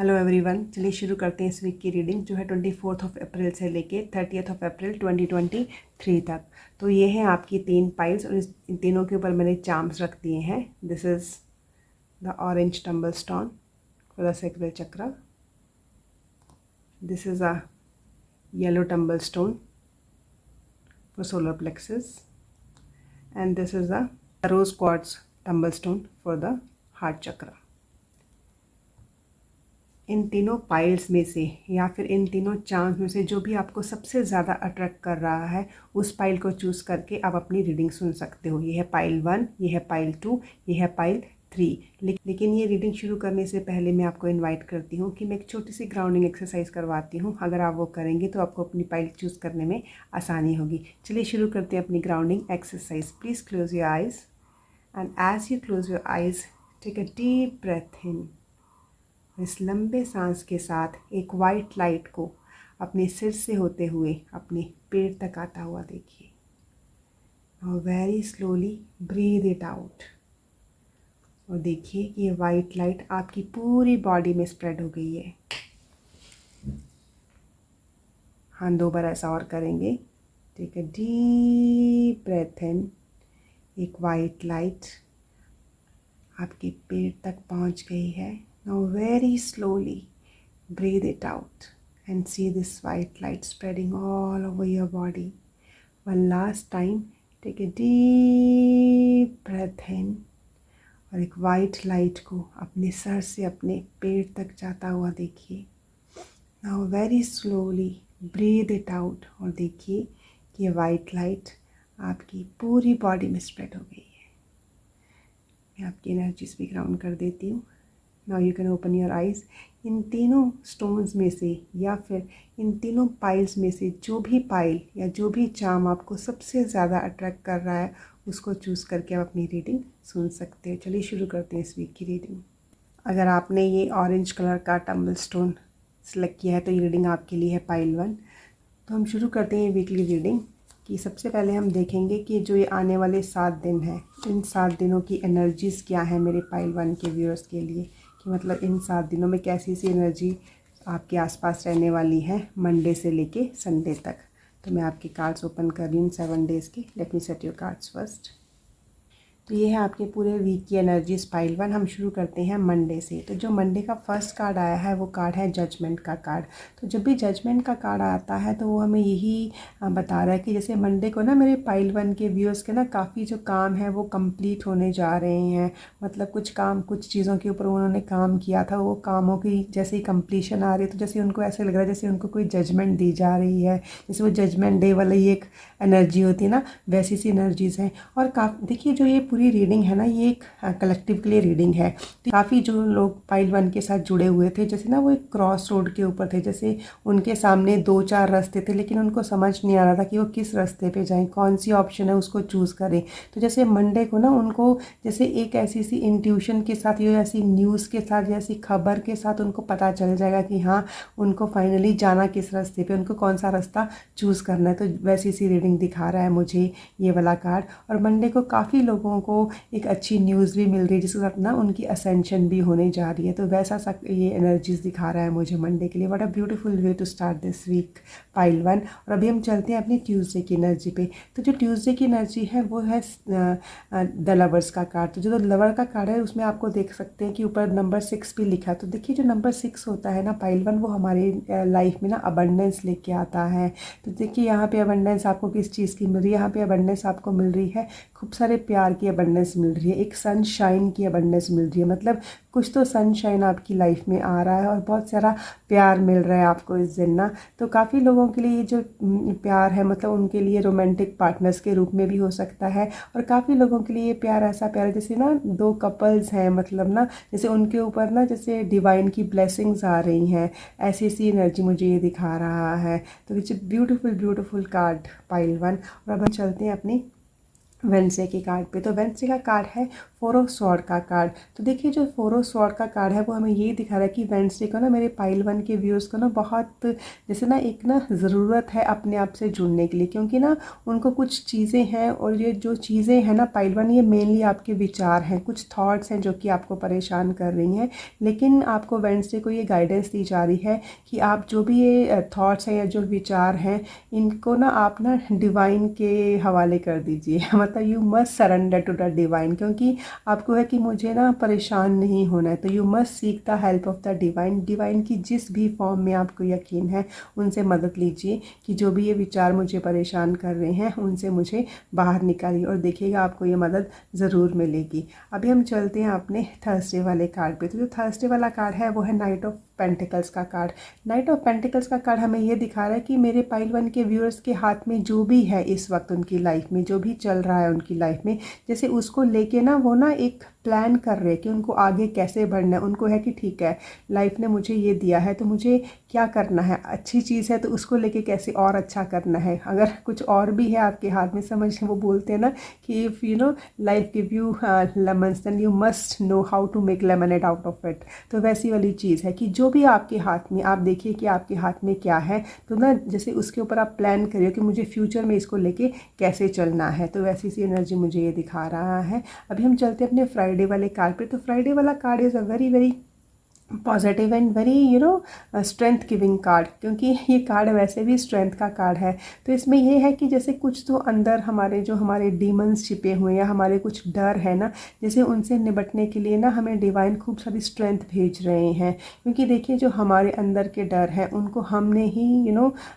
Hello everyone, चलिए शुरू करते हैं इस वीक की रीडिंग जो है 24 अप्रैल से लेके 30 अप्रैल 2023 तक। तो ये हैं आपकी 3 पाइल्स और इन तीनों के ऊपर मैंने चार्म्स रख दिए हैं। This is the orange tumble stone for the sacral chakra. This is a yellow tumble stone for solar plexus and this is a rose quartz tumble stone for the heart chakra. इन तीनों पाइल्स में से या फिर इन तीनों चार्म्स में से जो भी आपको सबसे ज़्यादा अट्रैक्ट कर रहा है उस पाइल को चूज़ करके आप अपनी रीडिंग सुन सकते हो। ये है पाइल 1, ये है पाइल 2, ये है पाइल 3। लेकिन ये रीडिंग शुरू करने से पहले मैं आपको इनवाइट करती हूँ कि मैं एक छोटी सी ग्राउंडिंग एक्सरसाइज करवाती हूँ। अगर आप वो करेंगे तो आपको अपनी पाइल चूज़ करने में आसानी होगी। चलिए शुरू करते हैं अपनी grounding exercise. Please close your eyes and as you close your eyes take a deep breath in. इस लंबे सांस के साथ एक वाइट लाइट को अपने सिर से होते हुए अपने पेट तक आता हुआ देखिए। Now very slowly breathe it out और देखिए कि ये वाइट लाइट आपकी पूरी बॉडी में स्प्रेड हो गई है। हाँ, 2 बार ऐसा और करेंगे। टेक अ डीप ब्रेथ इन। एक वाइट लाइट आपके पेट तक पहुंच गई है। Now very slowly breathe it out and see this white light spreading all over your body. One last time, take a deep breath in और एक वाइट लाइट को अपने सर से अपने पेट तक जाता हुआ देखिए। Now very slowly breathe it out और देखिए कि ये वाइट लाइट आपकी पूरी बॉडी में स्प्रेड हो गई है। मैं आपकी एनर्जीज भी ग्राउंड कर देती हूँ। Now you can open your eyes. इन तीनों स्टोन्स में से या फिर इन तीनों पाइल्स में से जो भी पाइल या जो भी चार्म आपको सबसे ज़्यादा अट्रैक्ट कर रहा है उसको चूज़ करके आप अपनी रीडिंग सुन सकते हैं। चलिए शुरू करते हैं इस वीक की रीडिंग। अगर आपने ये ऑरेंज कलर का टम्बल स्टोन सेलेक्ट किया है तो ये रीडिंग आपके लिए है पाइल 1। तो हम शुरू करते हैं वीकली रीडिंग कि सबसे पहले हम देखेंगे कि जो ये आने वाले 7 दिन हैं इन 7 दिनों की एनर्जीज़ क्या है मेरे पाइल 1 के व्यूअर्स के लिए, कि मतलब इन 7 दिनों में कैसी सी एनर्जी आपके आसपास रहने वाली है मंडे से लेके संडे तक। तो मैं आपके कार्ड्स ओपन कर रही हूँ 7 डेज़ की। Let me set your cards first. तो ये है आपके पूरे वीक की एनर्जीज पाइल 1। हम शुरू करते हैं मंडे से। तो जो मंडे का फर्स्ट कार्ड आया है वो कार्ड है जजमेंट का कार्ड। तो जब भी जजमेंट का कार्ड आता है तो वो हमें यही बता रहा है कि जैसे मंडे को ना मेरे पाइल 1 के व्यूअर्स के ना काफ़ी जो काम है वो कंप्लीट होने जा रहे हैं। मतलब कुछ चीज़ों के ऊपर उन्होंने काम किया था, वो कामों की जैसे ही कंप्लीशन आ रही है तो जैसे उनको ऐसे लग रहा है जैसे उनको कोई जजमेंट दी जा रही है। जैसे वो जजमेंट डे वाली एक एनर्जी होती है ना, वैसी सी एनर्जीज़ हैं। और काफ़ी देखिए जो ये पूरी रीडिंग है ना ये एक कलेक्टिव के लिए रीडिंग है। तो काफ़ी जो लोग पाइल 1 के साथ जुड़े हुए थे जैसे ना वो एक क्रॉस रोड के ऊपर थे, जैसे उनके सामने 2-4 रास्ते थे लेकिन उनको समझ नहीं आ रहा था कि वो किस रास्ते पे जाएं, कौन सी ऑप्शन है उसको चूज़ करें। तो जैसे मंडे को ना उनको जैसे एक ऐसी सी इंट्यूशन के साथ या ऐसी न्यूज़ के साथ या ऐसी खबर के साथ उनको पता चल जाएगा कि हाँ उनको फाइनली जाना किस रास्ते पे, उनको कौन सा रास्ता चूज़ करना है। तो वैसी सी रीडिंग दिखा रहा है मुझे ये वाला कार्ड। और मंडे को काफ़ी लोगों को एक अच्छी न्यूज़ भी मिल रही है जिसके साथ ना उनकी असेंशन भी होने जा रही है। तो वैसा ये एनर्जीज दिखा रहा है मुझे मंडे के लिए। What a beautiful way to start this week pile 1। और अभी हम चलते हैं अपनी ट्यूसडे की एनर्जी पे। तो जो ट्यूसडे की एनर्जी है वो है द लवर्स का कार्ड। तो जो लवर का कार्ड है उसमें आपको देख सकते हैं कि ऊपर नंबर 6 भी लिखा है। तो देखिए जो नंबर 6 होता है ना पाइल 1 वो हमारी लाइफ में ना अबंडेंस लेके आता है। तो देखिए यहाँ पे अबंडेंस आपको किस चीज़ की मिल रही है, यहाँ पे अबंडेंस आपको मिल रही है खूब सारे प्यार की अबंडेंस मिल रही है, एक सनशाइन की अबंडेंस मिल रही है। मतलब कुछ तो सनशाइन आपकी लाइफ में आ रहा है और बहुत सारा प्यार मिल रहा है आपको इस दिन ना। तो काफ़ी लोगों के लिए ये जो प्यार है मतलब उनके लिए रोमांटिक पार्टनर्स के रूप में भी हो सकता है। और काफ़ी लोगों के लिए ये प्यार ऐसा प्यार है जैसे ना 2 कपल्स हैं, मतलब ना जैसे उनके ऊपर ना जैसे डिवाइन की ब्लेसिंग्स आ रही हैं। ऐसी सी एनर्जी मुझे ये दिखा रहा है। तो इट्स ब्यूटीफुल कार्ड पाइल 1। और अब हम चलते हैं अपनी वेंसडे के कार्ड पे। तो वेंसडे का कार्ड है फोर ऑफ स्वॉर्ड का कार्ड। तो देखिए जो फोर ऑफ स्वॉर्ड का कार्ड है वो हमें ये दिखा रहा है कि वेडनेसडे को ना मेरे पाइल वन के व्यूअर्स को ना बहुत जैसे ना एक ना ज़रूरत है अपने आप से जुड़ने के लिए, क्योंकि ना उनको कुछ चीज़ें हैं और ये जो चीज़ें हैं ना पाइल वन, ये मेनली आपके विचार हैं, कुछ थॉट्स हैं जो कि आपको परेशान कर रही हैं। लेकिन आपको वेडनेसडे को ये गाइडेंस दी जा रही है कि आप जो भी ये थॉट्स हैं या जो विचार हैं इनको ना आप ना डिवाइन के हवाले कर दीजिए मतलब you must surrender to the divine, क्योंकि आपको है कि मुझे ना परेशान नहीं होना है। तो you must seek the help of the divine. Divine की जिस भी फॉर्म में आपको यकीन है उनसे मदद लीजिए कि जो भी ये विचार मुझे परेशान कर रहे हैं उनसे मुझे बाहर निकालिए और देखिएगा आपको ये मदद ज़रूर मिलेगी। अभी हम चलते हैं अपने थर्सडे वाले कार्ड पे। तो जो थर्सडे वाला कार्ड है वो है नाइट ऑफ पेंटिकल्स का कार्ड। नाइट ऑफ पेंटिकल्स का कार्ड हमें ये दिखा रहा है कि मेरे पाइल वन के व्यूअर्स के हाथ में जो भी है इस वक्त उनकी लाइफ में, जो भी चल रहा है उनकी लाइफ में, जैसे उसको लेके ना वो ना एक प्लान कर रहे हैं कि उनको आगे कैसे बढ़ना है। उनको है कि ठीक है लाइफ ने मुझे ये दिया है तो मुझे क्या करना है, अच्छी चीज़ है तो उसको लेके कैसे और अच्छा करना है। अगर कुछ और भी है आपके हाथ में, समझ वो बोलते हैं ना कि if you know life give you lemons then you must know how to make lemonade out of it. तो वैसी वाली चीज़ है कि जो भी आपके हाथ में, आप देखिए कि आपके हाथ में क्या है, तो ना जैसे उसके ऊपर आप प्लान करिए कि मुझे फ्यूचर में इसको लेके कैसे चलना है। तो वैसी सी एनर्जी मुझे ये दिखा रहा है। अभी हम चलते हैं अपने फ्राइडे वाले कार्ड पे। तो फ्राइडे वाला card is a very very positive and very strength giving card, क्योंकि ये कार्ड वैसे भी स्ट्रेंथ का कार्ड है। तो इसमें ये है कि जैसे कुछ तो अंदर हमारे जो हमारे डीमंस छिपे हुए हैं या हमारे कुछ डर है ना, जैसे उनसे निपटने के लिए ना हमें डिवाइन खूब सारी स्ट्रेंथ भेज रहे हैं। क्योंकि देखिए जो हमारे अंदर के डर हैं उनको हमने ही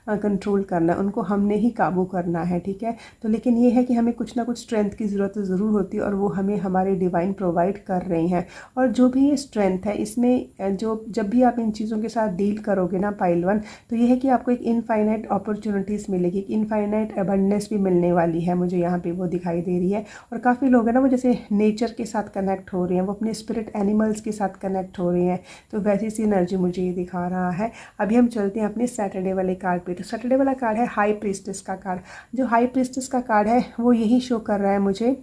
कंट्रोल करना है, उनको हमने ही काबू करना है, ठीक है। तो लेकिन ये है कि हमें कुछ ना कुछ स्ट्रेंथ की ज़रूरत तो ज़रूर होती है और वो हमें हमारे डिवाइन प्रोवाइड कर रहे हैं। और जो भी ये स्ट्रेंथ है इसमें जो जब भी आप इन चीज़ों के साथ डील करोगे ना पाइल वन, तो ये है कि आपको एक इनफाइनाइट अपॉर्चुनिटीज़ मिलेगी, एक इनफाइनाइट अबंडेंस भी मिलने वाली है। मुझे यहाँ पे वो दिखाई दे रही है। और काफ़ी लोग हैं ना वो जैसे नेचर के साथ कनेक्ट हो रहे हैं, वो अपने स्पिरिट एनिमल्स के साथ कनेक्ट हो रहे हैं। तो वैसी सी एनर्जी मुझे ये दिखा रहा है। अभी हम चलते हैं अपने सैटरडे वाले कार्ड पे। तो सैटरडे वाला कार्ड है हाई प्रीस्टेस का कार्ड। जो हाई प्रीस्टेस का कार्ड है वो यही शो कर रहा है मुझे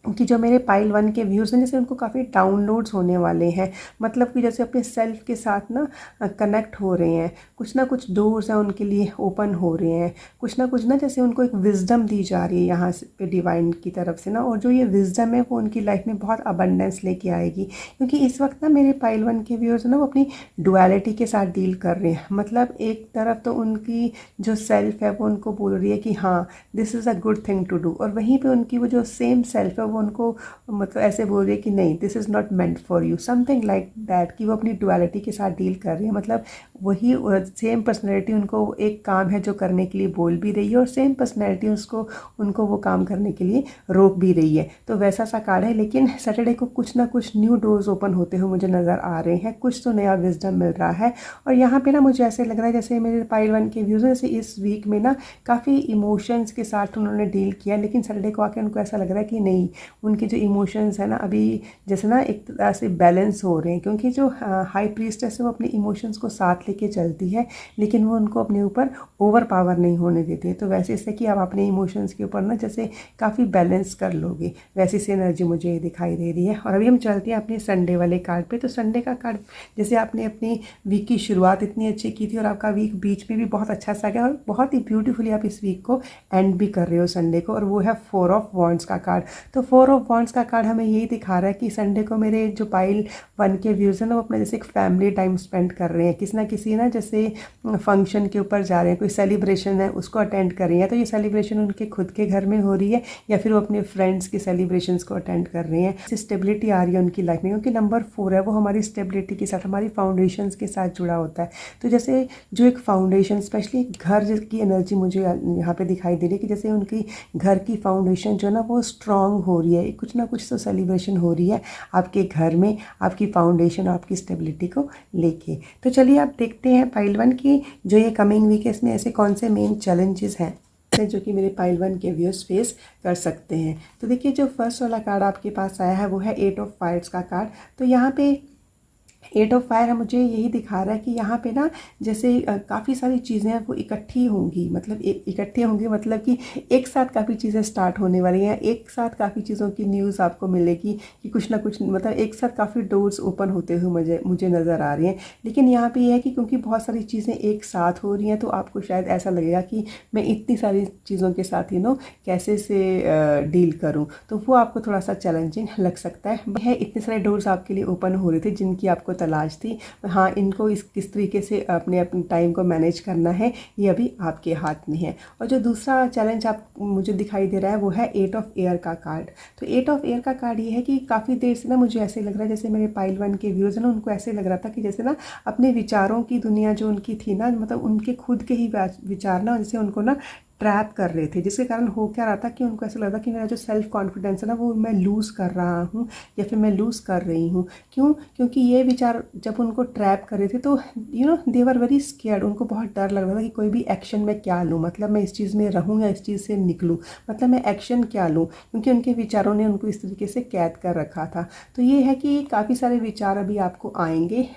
कि जो मेरे पाइल वन के व्यूज़ हैं जैसे उनको काफ़ी डाउनलोड्स होने वाले हैं। मतलब कि जैसे अपने सेल्फ के साथ ना कनेक्ट हो रहे हैं, कुछ ना कुछ डोर्स हैं उनके लिए ओपन हो रहे हैं, कुछ ना जैसे उनको एक विजडम दी जा रही है यहाँ से डिवाइन की तरफ से ना। और जो ये विजडम है वो उनकी लाइफ में बहुत अबंडेंस लेके आएगी। क्योंकि इस वक्त ना मेरे पाइल वन के व्यूअर्स ना वो अपनी डुअलिटी के साथ डील कर रहे हैं। मतलब एक तरफ तो उनकी जो सेल्फ है वो उनको बोल रही है कि हाँ this is a good thing to do, और वहीं पे उनकी वो जो सेम सेल्फ है वो उनको मतलब ऐसे बोल रही है कि नहीं this is not meant for you, something like that. कि वो अपनी डुअलिटी के साथ डील कर रही है। मतलब वही सेम पर्सनैलिटी उनको एक काम है जो करने के लिए बोल भी रही है और सेम पर्सनैलिटी उनको वो काम करने के लिए रोक भी रही है। तो वैसा सा कार्ड है। लेकिन सैटरडे को कुछ ना कुछ न्यू डोर्स ओपन होते हुए मुझे नज़र आ रहे हैं, कुछ तो नया विजडम मिल रहा है। और यहाँ पे ना मुझे ऐसे लग रहा है जैसे मेरे पाइल वन के व्यूज़ जैसे इस वीक में ना काफ़ी इमोशंस के साथ उन्होंने डील किया, लेकिन सैटरडे को आके उनको ऐसा लग रहा है कि नहीं उनके जो इमोशंस है ना अभी जैसे ना एक तरह से बैलेंस हो रहे हैं। क्योंकि जो हाई प्रीस्टेस है वो अपने इमोशंस को साथ लेके चलती है, लेकिन वो उनको अपने ऊपर ओवर पावर नहीं होने देते। तो वैसे इससे कि आप अपने इमोशंस के ऊपर ना जैसे काफ़ी बैलेंस कर लोगे, वैसी सी एनर्जी मुझे दिखाई दे रही है। और अभी हम चलते हैं अपने संडे वाले कार्ड पे। तो संडे का कार्ड जैसे आपने अपनी वीक की शुरुआत इतनी अच्छी की थी और आपका वीक बीच में भी बहुत अच्छा सा गया और बहुत ही ब्यूटीफुली आप इस वीक को एंड भी कर रहे हो संडे को, और वो है फोर ऑफ वॉन्ड्स का कार्ड। तो फोर ऑफ वॉन्ड्स का कार्ड हमें यही दिखा रहा है कि संडे को मेरे जो पाइल वन के व्यूज़ हैं ना वो अपने जैसे एक फैमिली टाइम स्पेंड कर रहे हैं, किसी ना किसी ना जैसे फंक्शन के ऊपर जा रहे हैं, कोई सेलिब्रेशन है उसको अटेंड कर रही हैं। तो ये सेलिब्रेशन उनके खुद के घर में हो रही है या फिर वो अपने फ्रेंड्स के सेलिब्रेशंस को अटेंड कर रहे हैं। स्टेबिलिटी आ रही है उनकी लाइफ में, क्योंकि नंबर 4 है वो हमारी स्टेबिलिटी के साथ, हमारी फाउंडेशंस के साथ जुड़ा होता है। तो जैसे जो एक फाउंडेशन स्पेशली घर की एनर्जी मुझे यहाँ पे दिखाई दे रही है कि जैसे उनकी घर की फाउंडेशन जो है ना वो स्ट्रांग हो रही है, कुछ ना कुछ तो सेलिब्रेशन हो रही है आपके घर में, आपकी फाउंडेशन और आपकी स्टेबिलिटी को लेके। तो चलिए आप देखते हैं पाइल वन की जो ये कमिंग वीक है इसमें ऐसे कौन से मेन चैलेंजेस हैं जो कि मेरे पाइल वन के व्यूअर्स फेस कर सकते हैं। तो देखिए जो फर्स्ट वाला कार्ड आपके पास आया है वो है 8 ऑफ फायर्स का कार्ड। तो यहाँ पे एट ऑफ फायर मुझे यही दिखा रहा है कि यहाँ पे ना जैसे काफ़ी सारी चीज़ें हैं वो इकट्ठी होंगी, मतलब इकट्ठी होंगी, मतलब कि एक साथ काफ़ी चीज़ें स्टार्ट होने वाली हैं, एक साथ काफ़ी चीज़ों की न्यूज़ आपको मिलेगी कि कुछ ना कुछ, मतलब एक साथ काफ़ी डोर्स ओपन होते हुए मुझे नज़र आ रही हैं। लेकिन यहाँ पे ये है कि क्योंकि बहुत सारी चीज़ें एक साथ हो रही हैं तो आपको शायद ऐसा लगेगा कि मैं इतनी सारी चीज़ों के साथ कैसे से डील करूँ, तो वो आपको थोड़ा सा चैलेंजिंग लग सकता है। इतने सारे डोर्स आपके लिए ओपन हो रहे थे जिनकी आपको तलाश थी। हाँ, इनको किस तरीके से अपने टाइम को मैनेज करना है ये अभी आपके हाथ में है। और जो दूसरा चैलेंज आप मुझे दिखाई दे रहा है वो है एट ऑफ एयर का कार्ड। तो एट ऑफ एयर का कार्ड ये है कि काफ़ी देर से ना मुझे ऐसे लग रहा है, जैसे मेरे पाइल 1 के व्यूज़ हैं ना, उनको ऐसे लग रहा था कि जैसे ना अपने विचारों की दुनिया जो उनकी थी ना, मतलब उनके खुद के ही विचार ना जैसे उनको ना ट्रैप कर रहे थे, जिसके कारण हो क्या रहा था कि उनको ऐसा लगा कि मेरा जो सेल्फ कॉन्फिडेंस है ना वो मैं लूज़ कर रहा हूँ या फिर मैं लूज़ कर रही हूँ। क्यों? क्योंकि ये विचार जब उनको ट्रैप कर रहे थे तो दे वर वेरी स्केयर्ड। उनको बहुत डर लग रहा था कि कोई भी एक्शन मैं क्या लूँ, मतलब मैं इस चीज़ में रहूँ या इस चीज़ से निकलूँ, मतलब मैं एक्शन क्या लूँ, क्योंकि उनके विचारों ने उनको इस तरीके से कैद कर रखा था। तो ये है कि काफ़ी सारे विचार अभी आपको आएंगे,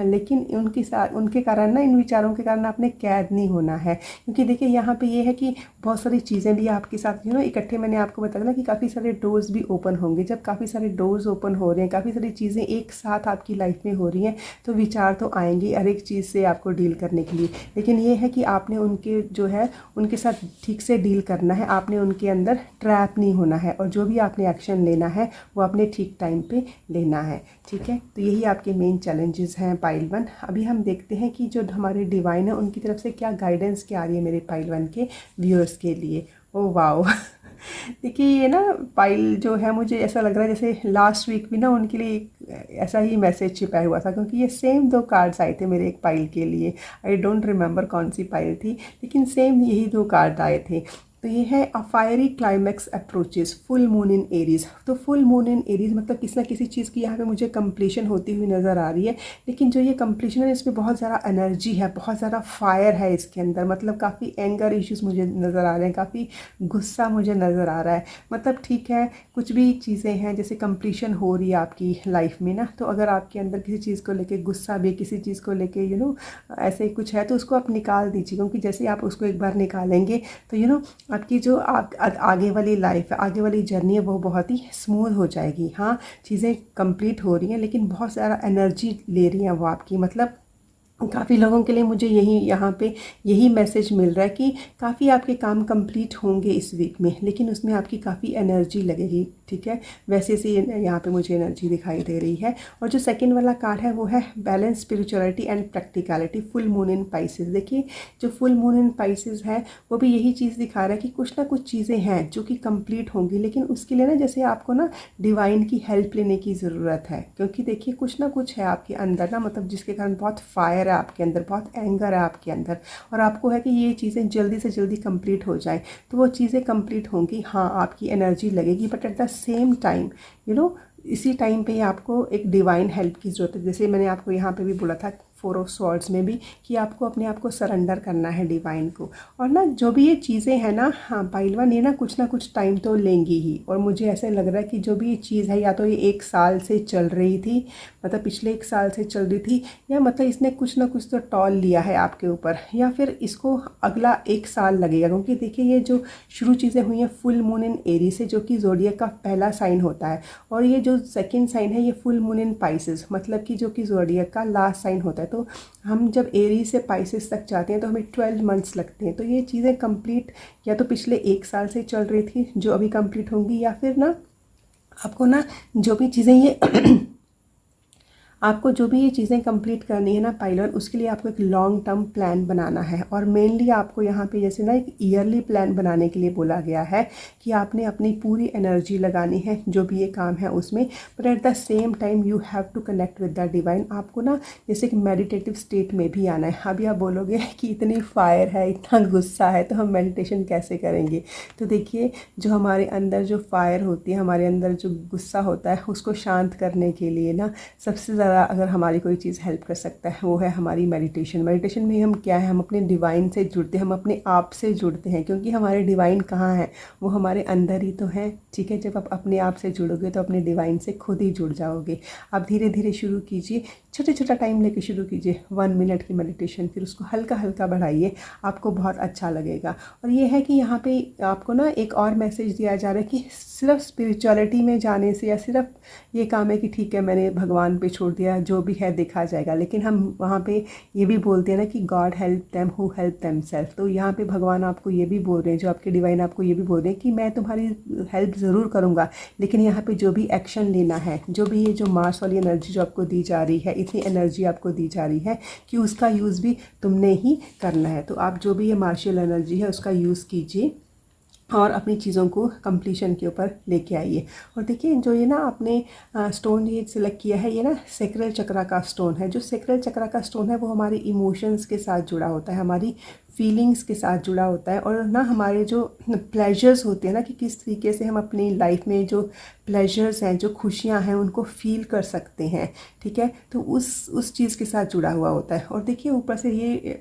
लेकिन उनके कारण ना, इन विचारों के कारण आपने कैद नहीं होना है। क्योंकि देखिए यहाँ पे ये है कि बहुत सारी चीज़ें भी आपके साथ इकट्ठे, मैंने आपको बताया ना कि काफ़ी सारे डोर्स भी ओपन होंगे। जब काफ़ी सारे डोर्स ओपन हो रहे हैं, काफ़ी सारी चीज़ें एक साथ आपकी लाइफ में हो रही हैं, तो विचार तो आएंगे हर एक चीज़ से आपको डील करने के लिए। लेकिन ये है कि आपने उनके जो है उनके साथ ठीक से डील करना है, आपने उनके अंदर ट्रैप नहीं होना है, और जो भी आपने एक्शन लेना है वो आपने ठीक टाइम पे लेना है। ठीक है, तो यही आपके मेन चैलेंजेस हैं पाइल 1। अभी हम देखते हैं कि जो हमारे डिवाइन है उनकी तरफ से क्या गाइडेंस क्या आ रही है मेरे पाइल 1 के व्यूअर्स के लिए। ओ वाओ देखिए ये ना पाइल जो है, मुझे ऐसा लग रहा है जैसे लास्ट वीक भी ना उनके लिए ऐसा ही मैसेज छिपाया हुआ था, क्योंकि ये सेम 2 कार्ड्स आए थे मेरे एक पाइल के लिए। आई डोंट रिमेंबर कौन सी पाइल थी, लेकिन सेम यही 2 कार्ड आए थे। तो ये है a fiery climax approaches, full moon in Aries. तो फुल मून इन एरीज मतलब किसी ना किसी चीज़ की यहाँ पे मुझे कंप्लीशन होती हुई नज़र आ रही है। लेकिन जो ये कंप्लीशन है इसमें बहुत ज़्यादा एनर्जी है, बहुत ज़्यादा फायर है इसके अंदर, मतलब काफ़ी एंगर इश्यूज मुझे नज़र आ रहे हैं, काफ़ी गुस्सा मुझे नज़र आ रहा है। मतलब ठीक है, कुछ भी चीज़ें हैं जैसे कंप्लीशन हो रही है आपकी लाइफ में ना, तो अगर आपके अंदर किसी चीज़ को लेके गुस्सा भी, किसी चीज़ को लेके ऐसे कुछ है, तो उसको आप निकाल दीजिए। क्योंकि जैसे आप उसको एक बार निकालेंगे तो आपकी जो आगे वाली लाइफ है, आगे वाली जर्नी है, वो बहुत ही स्मूथ हो जाएगी। हाँ, चीज़ें कंप्लीट हो रही हैं लेकिन बहुत सारा एनर्जी ले रही हैं वो आपकी, मतलब काफ़ी लोगों के लिए मुझे यहाँ पे यही मैसेज मिल रहा है कि काफ़ी आपके काम कंप्लीट होंगे इस वीक में, लेकिन उसमें आपकी काफ़ी एनर्जी लगेगी। ठीक है, वैसे से यहाँ पे मुझे एनर्जी दिखाई दे रही है। और जो सेकंड वाला कार्ड है वो है balance, spirituality and practicality, full moon in Pisces. देखिए जो फुल मून इन पाइसेस है वो भी यही चीज़ दिखा रहा है कि कुछ ना कुछ चीज़ें हैं जो कि कंप्लीट होंगी, लेकिन उसके लिए ना जैसे आपको ना डिवाइन की हेल्प लेने की ज़रूरत है। क्योंकि देखिए कुछ ना कुछ है आपके अंदर ना, मतलब जिसके कारण बहुत फायर है आपके अंदर, बहुत एंगर है आपके अंदर, और आपको है कि ये चीज़ें जल्दी से जल्दी कंप्लीट हो जाए। तो वो चीज़ें कंप्लीट होंगी, हाँ आपकी एनर्जी लगेगी, but at the same time इसी टाइम पे आपको एक डिवाइन हेल्प की ज़रूरत है। जैसे मैंने आपको यहाँ पे भी बोला था 4 ऑफ स्वॉर्ड्स में भी कि आपको अपने आप को सरेंडर करना है डिवाइन को। और ना जो भी ये चीज़ें हैं ना, हाँ पाइल 1, ये ना कुछ टाइम तो लेंगी ही। और मुझे ऐसे लग रहा है कि जो भी ये चीज़ है, या तो ये 1 साल से चल रही थी, मतलब पिछले 1 साल से चल रही थी, या मतलब इसने कुछ ना कुछ तो टॉल लिया है आपके ऊपर, या फिर इसको अगला 1 साल लगेगा। क्योंकि देखिए ये जो शुरू चीज़ें हुई हैं फुल मून इन एरीज से, जो कि ज़ोडिएक का पहला साइन होता है, और ये जो सेकंड साइन है ये फुल मून इन पाइसेस, मतलब कि जो कि ज़ोडिएक का लास्ट साइन होता है। तो हम जब एरीज से पाइसेस तक जाते हैं तो हमें 12 मंथ्स लगते हैं। तो ये चीज़ें कंप्लीट या तो पिछले 1 साल से चल रही थी जो अभी कंप्लीट होंगी, या फिर ना आपको ना जो भी चीज़ें ये आपको जो भी ये चीज़ें कंप्लीट करनी है ना पाइलट, उसके लिए आपको एक लॉन्ग टर्म प्लान बनाना है। और मेनली आपको यहाँ पे जैसे ना एक ईयरली प्लान बनाने के लिए बोला गया है कि आपने अपनी पूरी एनर्जी लगानी है जो भी ये काम है उसमें, but at the same time you have to connect with the divine. आपको ना जैसे एक मेडिटेटिव स्टेट में भी आना है। अभी आप बोलोगे कि इतनी फायर है, इतना गुस्सा है, तो हम मेडिटेशन कैसे करेंगे? तो देखिए जो हमारे अंदर जो फायर होती है, हमारे अंदर जो गुस्सा होता है, उसको शांत करने के लिए ना सबसे ज़्यादा अगर हमारी कोई चीज़ हेल्प कर सकता है वो है हमारी मेडिटेशन। मेडिटेशन में हम क्या है, हम अपने डिवाइन से जुड़ते हैं, हम अपने आप से जुड़ते हैं। क्योंकि हमारे डिवाइन कहाँ हैं? वो हमारे अंदर ही तो हैं। ठीक है, जब आप अपने आप से जुड़ोगे तो अपने डिवाइन से खुद ही जुड़ जाओगे। आप धीरे धीरे शुरू कीजिए, छोटा छोटा टाइम लेके शुरू कीजिए, 1 मिनट की मेडिटेशन, फिर उसको हल्का हल्का बढ़ाइए, आपको बहुत अच्छा लगेगा। और ये है कि यहाँ पे आपको ना एक और मैसेज दिया जा रहा है कि सिर्फ स्पिरिचुअलिटी में जाने से या सिर्फ ये काम है कि ठीक है मैंने भगवान पे छोड़ दिया, जो भी है देखा जाएगा, लेकिन हम वहाँ पे ये भी बोलते हैं ना कि God help them who help them self. तो यहाँ पे भगवान आपको ये भी बोल रहे हैं, जो आपके डिवाइन आपको ये भी बोल रहे हैं कि मैं तुम्हारी हेल्प ज़रूर करूँगा, लेकिन यहाँ पे जो भी एक्शन लेना है, जो भी ये जो मार्स वाली एनर्जी जो आपको दी जा रही है, इतनी एनर्जी आपको दी जा रही है कि उसका यूज़ भी तुमने ही करना है। तो आप जो भी ये मार्शियल एनर्जी है उसका यूज़ कीजिए और अपनी चीज़ों को कंप्लीशन के ऊपर लेके आइए। और देखिए जो ये ना आपने स्टोन ये सिलेक्ट किया है, ये ना सेक्रल चक्रा का स्टोन है। जो सेक्रल चक्रा का स्टोन है वो हमारे इमोशंस के साथ जुड़ा होता है, हमारी फीलिंग्स के साथ जुड़ा होता है, और ना हमारे जो प्लेजर्स होते हैं ना कि किस तरीके से हम अपनी लाइफ में जो प्लेजर्स हैं, जो खुशियां हैं, उनको फील कर सकते हैं। ठीक है, तो उस चीज़ के साथ जुड़ा हुआ होता है। और देखिए ऊपर से ये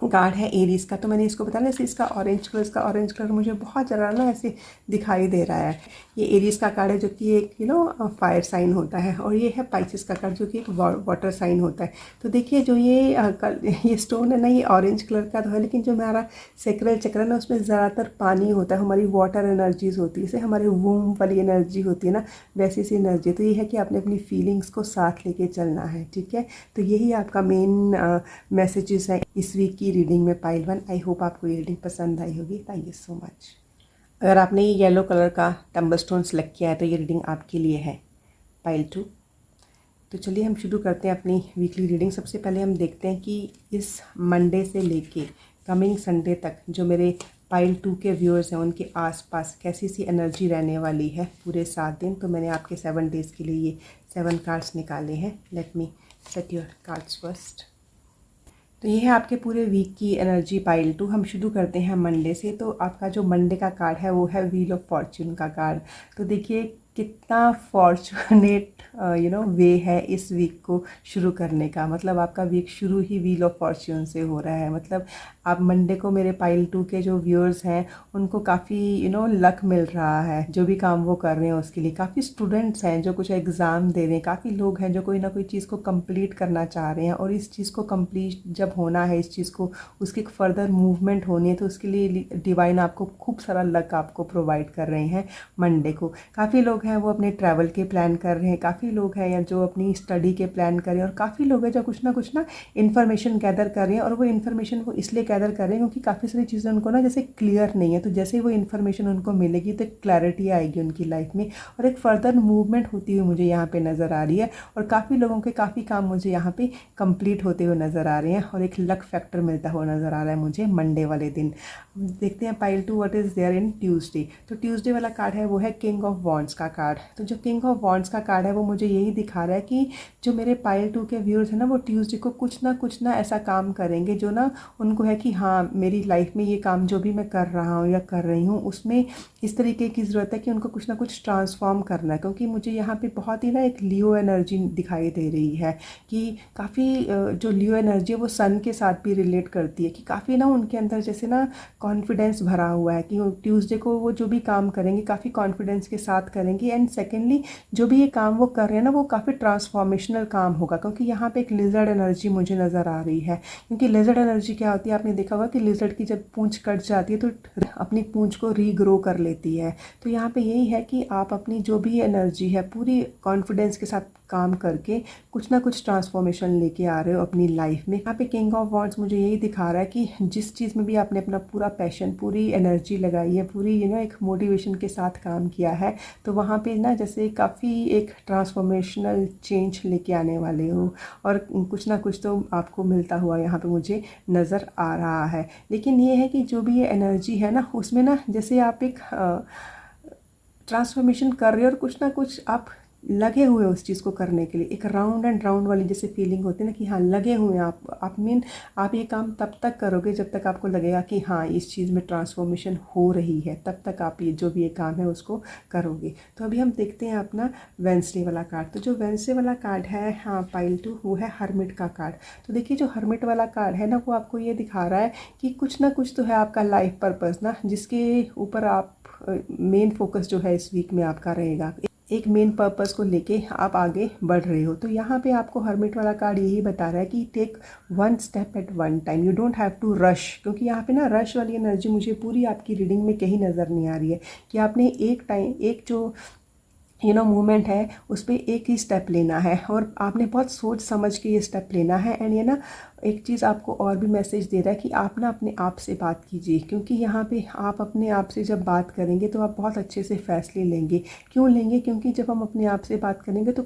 कार्ड है एरीज का, तो मैंने इसको बताया ऐसे इसका ऑरेंज कलर मुझे बहुत ज़्यादा ना ऐसे दिखाई दे रहा है। ये एरीज का कार्ड है जो कि एक फायर साइन होता है, और ये है पाइसेस का कार्ड जो कि एक वाटर साइन होता है। तो देखिए जो ये स्टोन है ना, ये ऑरेंज कलर का तो है, लेकिन जो हमारा सेक्रल चक्र है ना उसमें ज़्यादातर पानी होता है, हमारी वाटर एनर्जीज होती है, जैसे हमारे वूम वाली एनर्जी होती है ना, वैसी सी एनर्जी। तो ये है कि आपने अपनी फीलिंग्स को साथ लेके चलना है। ठीक है, तो यही आपका मेन मैसेजेस है इस वीक की रीडिंग में पाइल 1। आई होप आपको ये रीडिंग पसंद आई होगी। Thank you so much. अगर आपने ये येलो कलर का टम्बल स्टोन सेलेक्ट किया है तो ये रीडिंग आपके लिए है, पाइल 2। तो चलिए हम शुरू करते हैं अपनी वीकली रीडिंग। सबसे पहले हम देखते हैं कि इस मंडे से लेके कमिंग संडे तक जो मेरे पाइल 2 के व्यूअर्स हैं उनके आसपास कैसी सी एनर्जी रहने वाली है पूरे 7 दिन। तो मैंने आपके 7 डेज़ के लिए ये 7 कार्ड्स निकाले हैं। Let me set your cards first. तो ये है आपके पूरे वीक की एनर्जी पाइल 2। हम शुरू करते हैं मंडे से। तो आपका जो मंडे का कार्ड है वो है व्हील ऑफ फॉर्च्यून का कार्ड। तो देखिए कितना फॉर्चुनेट वे है इस वीक को शुरू करने का। मतलब आपका वीक शुरू ही व्हील ऑफ फॉर्च्यून से हो रहा है। मतलब आप मंडे को मेरे पाइल 2 के जो व्यूअर्स हैं उनको काफ़ी लक मिल रहा है, जो भी काम वो कर रहे हैं उसके लिए। काफ़ी स्टूडेंट्स हैं जो कुछ एग्ज़ाम दे रहे हैं, काफ़ी लोग हैं जो कोई ना कोई चीज़ को कंप्लीट करना चाह रहे हैं, और इस चीज़ को कंप्लीट जब होना है, इस चीज़ को उसकी एक फर्दर मूवमेंट होनी है, तो उसके लिए डिवाइन आपको खूब सारा लक आपको प्रोवाइड कर रहे हैं मंडे को। काफ़ी लोग हैं वो अपने ट्रैवल के प्लान कर रहे हैं, काफ़ी लोग हैं या जो अपनी स्टडी के प्लान कर रहे हैं, और काफ़ी लोग हैं जो कुछ ना इन्फॉर्मेशन गैदर कर रहे हैं। और वो इन्फॉर्मेशन वो इसलिए गैदर कर रहे हैं क्योंकि काफ़ी सारी चीज़ें उनको ना जैसे क्लियर नहीं है। तो जैसे ही वो इन्फॉर्मेशन उनको मिलेगी तो एक क्लैरिटी आएगी उनकी लाइफ में, और एक फर्दर मूवमेंट होती हुई मुझे यहाँ पे नज़र आ रही है। और काफ़ी लोगों के काफ़ी काम मुझे यहाँ पे कंप्लीट होते हुए नज़र आ रहे हैं, और एक लक फैक्टर मिलता हुआ नज़र आ रहा है मुझे मंडे वाले दिन। देखते हैं pile 2 what is there in Tuesday. तो ट्यूसडे वाला कार्ड है वो है किंग ऑफ वॉन्ड्स का कार्ड। तो जो किंग ऑफ वॉन्ड्स का कार्ड है वो मुझे यही दिखा रहा है कि जो मेरे पाइल 2 के व्यूअर्स हैं ना वो ट्यूसडे को कुछ ना ऐसा काम करेंगे जो ना उनको है कि हाँ मेरी लाइफ में ये काम जो भी मैं कर रहा हूँ या कर रही हूँ उसमें इस तरीके की ज़रूरत है कि उनको कुछ ना कुछ ट्रांसफॉर्म करना है। क्योंकि मुझे यहाँ पे बहुत ही ना एक लियो एनर्जी दिखाई दे रही है कि काफ़ी जो लियो एनर्जी है वो सन के साथ भी रिलेट करती है, कि काफ़ी ना उनके अंदर जैसे ना कॉन्फिडेंस भरा हुआ है कि ट्यूसडे को वो जो भी काम करेंगे काफ़ी कॉन्फिडेंस के साथ करेंगे। एंड सेकेंडली जो भी ये काम वो कर रहे हैं ना वो काफ़ी ट्रांसफॉर्मेशनल काम होगा, क्योंकि यहाँ पे एक लिजर्ड एनर्जी मुझे नज़र आ रही है। क्योंकि लिजर्ड एनर्जी क्या होती है, आपने देखा होगा कि लिजर्ड की जब पूंछ कट जाती है तो अपनी पूंछ को रीग्रो कर लेती है। तो यहाँ पे यही है कि आप अपनी जो भी एनर्जी है पूरी कॉन्फिडेंस के साथ काम करके कुछ ना कुछ ट्रांसफॉर्मेशन लेके आ रहे हो अपनी लाइफ में। यहाँ पे किंग ऑफ वॉन्ड्स मुझे यही दिखा रहा है कि जिस चीज़ में भी आपने अपना पूरा पैशन, पूरी एनर्जी लगाई है, पूरी एक मोटिवेशन के साथ काम किया है, तो वहाँ पे ना जैसे काफ़ी एक ट्रांसफॉर्मेशनल चेंज लेके आने वाले हो, और कुछ ना कुछ तो आपको मिलता हुआ यहाँ पे मुझे नज़र आ रहा है। लेकिन ये है कि जो भी ये एनर्जी है ना उसमें ना जैसे आप एक ट्रांसफॉर्मेशन कर रहे हो और कुछ ना कुछ आप लगे हुए उस चीज़ को करने के लिए, एक राउंड एंड राउंड वाली जैसे फीलिंग होती है ना कि हाँ लगे हुए हैं आप ये काम तब तक करोगे जब तक आपको लगेगा कि हाँ इस चीज़ में ट्रांसफॉर्मेशन हो रही है, तब तक आप ये जो भी ये काम है उसको करोगे। तो अभी हम देखते हैं अपना वेंसडे वाला कार्ड। तो जो वेंसडे वाला कार्ड है हाँ पाइल 2 वो है हर्मिट का कार्ड। तो देखिए जो हर्मिट वाला कार्ड है ना वो आपको ये दिखा रहा है कि कुछ ना कुछ तो है आपका लाइफ पर्पस ना, जिसके ऊपर आप मेन फोकस जो है इस वीक में आपका रहेगा। एक मेन पर्पस को लेके आप आगे बढ़ रहे हो। तो यहाँ पे आपको हर्मिट वाला कार्ड यही बता रहा है कि take one step at one time, you don't have to rush. क्योंकि यहाँ पे ना रश वाली एनर्जी मुझे पूरी आपकी रीडिंग में कहीं नज़र नहीं आ रही है कि आपने एक जो मूवमेंट है उस पर एक ही स्टेप लेना है और आपने बहुत सोच समझ के ये स्टेप लेना है। एंड ये ना एक चीज़ आपको और भी मैसेज दे रहा है कि आप ना अपने आप से बात कीजिए, क्योंकि यहाँ पे आप अपने आप से जब बात करेंगे तो आप बहुत अच्छे से फैसले लेंगे। क्यों लेंगे? क्योंकि जब हम अपने आप से बात करेंगे तो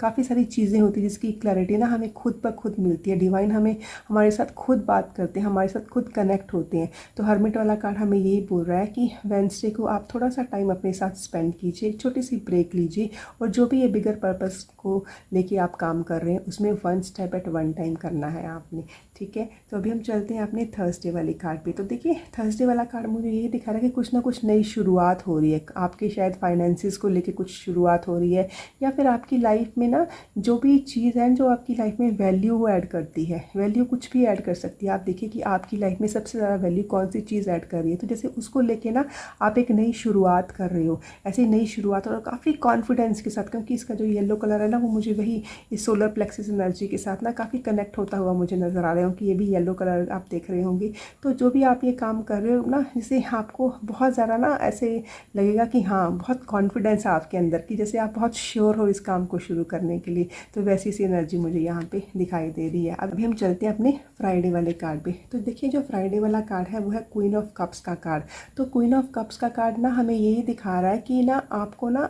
काफ़ी सारी चीज़ें होती हैं जिसकी क्लैरिटी ना हमें खुद ब खुद मिलती है। डिवाइन हमारे साथ खुद बात करते हैं, हमारे साथ खुद कनेक्ट होते हैं। तो हर्मिट वाला कार्ड हमें यही बोल रहा है कि वेडनेसडे को आप थोड़ा सा टाइम अपने साथ स्पेंड कीजिए, एक छोटी सी ब्रेक लीजिए और जो भी ये बिगर पर्पस को लेके आप काम कर रहे हैं उसमें one step at one time करना है आपने। ठीक है, तो अभी हम चलते हैं अपने थर्सडे वाले कार्ड पे। तो देखिए थर्सडे वाला कार्ड मुझे यही दिखा रहा है कि कुछ ना कुछ नई शुरुआत हो रही है आपके, शायद फाइनेंसिस को लेके कुछ शुरुआत हो रही है, या फिर आपकी लाइफ में ना जो भी चीज़ है जो आपकी लाइफ में वैल्यू वो ऐड करती है। वैल्यू कुछ भी ऐड कर सकती है। आप देखिए कि आपकी लाइफ में सबसे ज़्यादा वैल्यू कौन सी चीज़ ऐड कर रही है, तो जैसे उसको लेके ना आप एक नई शुरुआत कर रहे हो। ऐसी नई शुरुआत और काफ़ी कॉन्फिडेंस के साथ, क्योंकि इसका जो येलो कलर है ना वो मुझे वही इस सोलर प्लेक्सिस एनर्जी के साथ ना काफ़ी कनेक्ट होता हुआ मुझे नज़र आ रहा है कि ये भी येलो कलर आप देख रहे होंगे। तो जो भी आप ये काम कर रहे हो ना, जिसे आपको बहुत ज़्यादा ना ऐसे लगेगा कि हाँ बहुत कॉन्फिडेंस है आपके अंदर, कि जैसे आप बहुत श्योर हो इस काम को शुरू करने के लिए। तो वैसी सी एनर्जी मुझे यहाँ पे दिखाई दे रही है। अभी हम चलते हैं अपने फ्राइडे वाले कार्ड पे। तो देखिए जो फ्राइडे वाला कार्ड है वो है क्वीन ऑफ कप्स का कार्ड। तो क्वीन ऑफ कप्स का कार्ड ना हमें यही दिखा रहा है कि ना आपको ना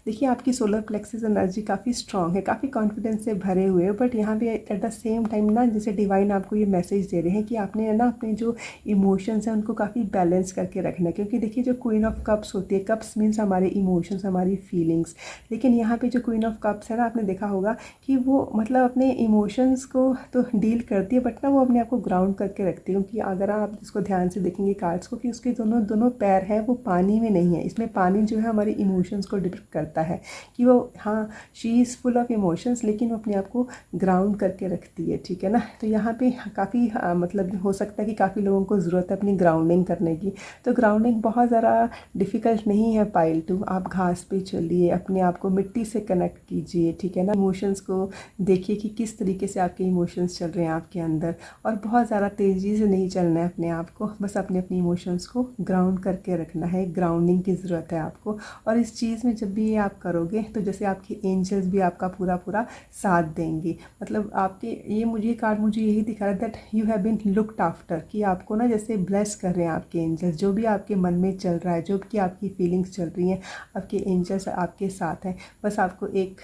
देखिए आपकी सोलर प्लेक्सिस एनर्जी काफ़ी स्ट्रांग है, काफ़ी कॉन्फिडेंस से भरे हुए हो, बट यहाँ पे एट द सेम टाइम ना जैसे डिवाइन आपको ये मैसेज दे रहे हैं कि आपने ना अपने जो इमोशंस हैं उनको काफ़ी बैलेंस करके रखना है। क्योंकि देखिए जो क्वीन ऑफ कप्स होती है, कप्स मीन्स हमारे इमोशंस, हमारी फीलिंग्स, लेकिन यहाँ पे जो क्वीन ऑफ कप्स है ना आपने देखा होगा कि वो मतलब अपने इमोशंस को तो डील करती है, बट ना वो अपने आप को ग्राउंड करके रखती है। क्योंकि अगर आप इसको ध्यान से देखेंगे कार्ड्स को कि उसके दोनों दोनों पैर हैं वो पानी में नहीं है। इसमें पानी जो है हमारे इमोशंस को डिपिक्ट करता है कि वो हाँ she is full of emotions, लेकिन वो अपने आप को ग्राउंड करके रखती है। ठीक है ना, तो यहाँ पे काफ़ी मतलब हो सकता है कि काफ़ी लोगों को ज़रूरत है अपनी ग्राउंडिंग करने की। तो ग्राउंडिंग बहुत ज़्यादा डिफ़िकल्ट नहीं है पाइल टू। आप घास पे चलिए, अपने आप को मिट्टी से कनेक्ट कीजिए। ठीक है ना, इमोशंस को देखिए कि किस तरीके से आपके इमोशंस चल रहे हैं आपके अंदर, और बहुत ज़्यादा तेज़ी से नहीं चलना है अपने आप को, बस अपने इमोशंस को ग्राउंड करके रखना है। ग्राउंडिंग की ज़रूरत है आपको। और इस चीज़ में जब भी ये आप करोगे तो जैसे आपके एंजल्स भी आपका पूरा पूरा साथ देंगे। मतलब आपके ये कार्ड मुझे यही दिखा रहा है that you have been looked after, कि आपको ना जैसे ब्लेस कर रहे हैं आपके एंजल्स। जो भी आपके मन में चल रहा है, जो भी आपकी फीलिंग्स चल रही हैं, आपके एंजल्स आपके साथ हैं। बस आपको एक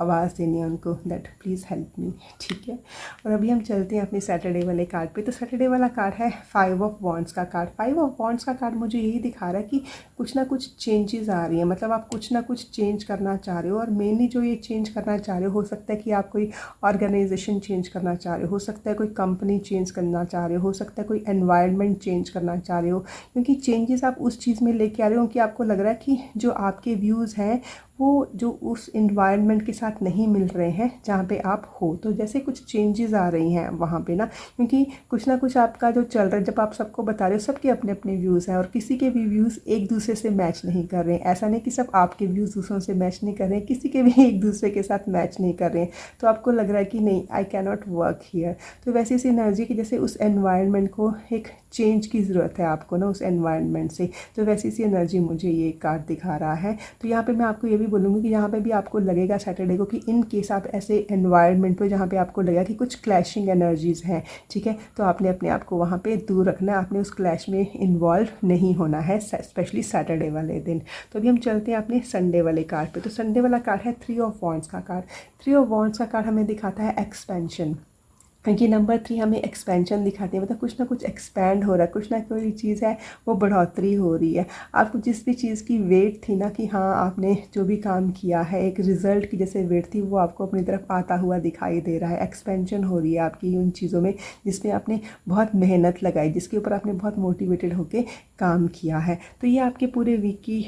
आवाज़ देनी है उनको दैट प्लीज़ हेल्प मी। ठीक है, और अभी हम चलते हैं अपने सैटरडे वाले कार्ड पे। तो सैटरडे वाला कार्ड है 5 ऑफ वॉन्ड्स का कार्ड। 5 ऑफ वॉन्ड्स का कार्ड मुझे यही दिखा रहा है कि कुछ ना कुछ चेंजेस आ रही हैं। मतलब आप कुछ ना कुछ चेंज करना चाह रहे हो, और मेनली जो ये चेंज करना चाह रहे हो सकता है कि आप कोई ऑर्गेनाइजेशन चेंज करना चाह रहे हो सकता है कोई कंपनी चेंज करना चाह रहे हो सकता है कोई एनवायरनमेंट चेंज करना चाह रहे हो। क्योंकि चेंजेस आप उस चीज़ में लेके आ रहे हो कि आपको लग रहा है कि जो आपके व्यूज़ हैं वो जो उस इन्वायरमेंट के साथ नहीं मिल रहे हैं जहाँ पे आप हो। तो जैसे कुछ चेंजेस आ रही हैं वहाँ पे ना, क्योंकि कुछ ना कुछ आपका जो चल रहा है, जब आप सबको बता रहे हो सबके अपने अपने व्यूज़ हैं और किसी के भी व्यूज़ एक दूसरे से मैच नहीं कर रहे हैं। ऐसा नहीं कि सब आपके व्यूज़ दूसरों से मैच नहीं कर रहे हैं, किसी के भी एक दूसरे के साथ मैच नहीं कर रहे हैं। तो आपको लग रहा है कि नहीं, I can not work here. तो वैसी सी एनर्जी कि जैसे उस एनवायरनमेंट को एक चेंज की ज़रूरत है आपको ना, उस एनवायरनमेंट से। तो वैसी सी एनर्जी मुझे ये कार्ड दिखा रहा है। तो यहाँ पे मैं आपको ये भी बोलूँगी कि यहाँ पे भी आपको लगेगा सैटरडे को कि इन केस आप ऐसे एनवायरनमेंट पे जहाँ पे आपको लगेगा कि कुछ क्लैशिंग एनर्जीज़ हैं, ठीक है, तो आपने अपने आप को वहाँ पे दूर रखना है। आपने उस क्लैश में इन्वॉल्व नहीं होना है, स्पेशली सैटरडे वाले दिन। तो अभी हम चलते हैं अपने संडे वाले कार्ड पे। तो संडे वाला कार्ड है 3 ऑफ वॉन्ड्स का कार्ड। 3 ऑफ वॉन्ड्स का कार्ड हमें दिखाता है एक्सपेंशन, क्योंकि नंबर 3 हमें एक्सपेंशन दिखाती है। मतलब कुछ ना कुछ एक्सपैंड हो रहा है, कुछ ना कोई चीज़ है वो बढ़ोतरी हो रही है। आपको जिस भी चीज़ की वेट थी ना कि हाँ आपने जो भी काम किया है एक रिज़ल्ट की जैसे वेट थी, वो आपको अपनी तरफ आता हुआ दिखाई दे रहा है। एक्सपेंशन हो रही है आपकी उन चीज़ों में जिसमें आपने बहुत मेहनत लगाई, जिसके ऊपर आपने बहुत मोटिवेटेड होकर काम किया है। तो ये आपके पूरे वीक की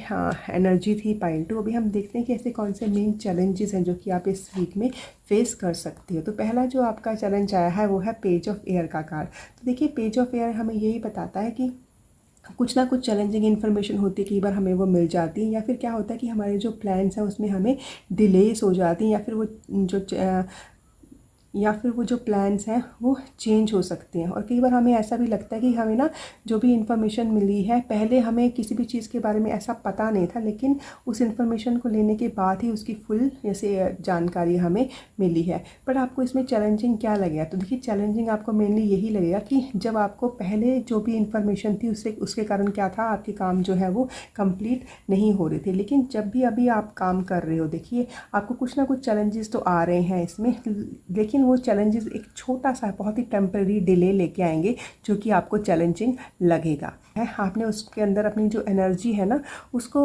एनर्जी थी पाइल टू। अभी हम देखते हैं कि ऐसे कौन से मेन चैलेंजेस हैं जो कि आप इस वीक में फेस कर सकते हो। तो पहला जो आपका चैलेंज आया है वो है पेज ऑफ एयर का कार्ड। तो देखिए पेज ऑफ एयर हमें यही बताता है कि कुछ ना कुछ चैलेंजिंग इन्फॉर्मेशन होती है, कई बार हमें वो मिल जाती है, या फिर क्या होता है कि हमारे जो प्लान्स हैं उसमें हमें डिलेस हो जाती हैं, या फिर वो जो प्लान्स हैं वो चेंज हो सकते हैं। और कई बार हमें ऐसा भी लगता है कि हमें ना जो भी इन्फॉर्मेशन मिली है, पहले हमें किसी भी चीज़ के बारे में ऐसा पता नहीं था, लेकिन उस इन्फॉर्मेशन को लेने के बाद ही उसकी फुल जैसे जानकारी हमें मिली है। बट आपको इसमें चैलेंजिंग क्या लगेगा? तो देखिए, चैलेंजिंग आपको मेनली यही लगेगा कि जब आपको पहले जो भी इन्फॉर्मेशन थी उसके कारण क्या था, आपके काम जो है वो कंप्लीट नहीं हो रहे थे। लेकिन जब भी अभी आप काम कर रहे हो, देखिए आपको कुछ ना कुछ चैलेंजेस तो आ रहे हैं इसमें, लेकिन वो चैलेंजेस एक छोटा सा बहुत ही टेम्पररी डिले लेके आएंगे जो कि आपको चैलेंजिंग लगेगा है। आपने उसके अंदर अपनी जो एनर्जी है ना उसको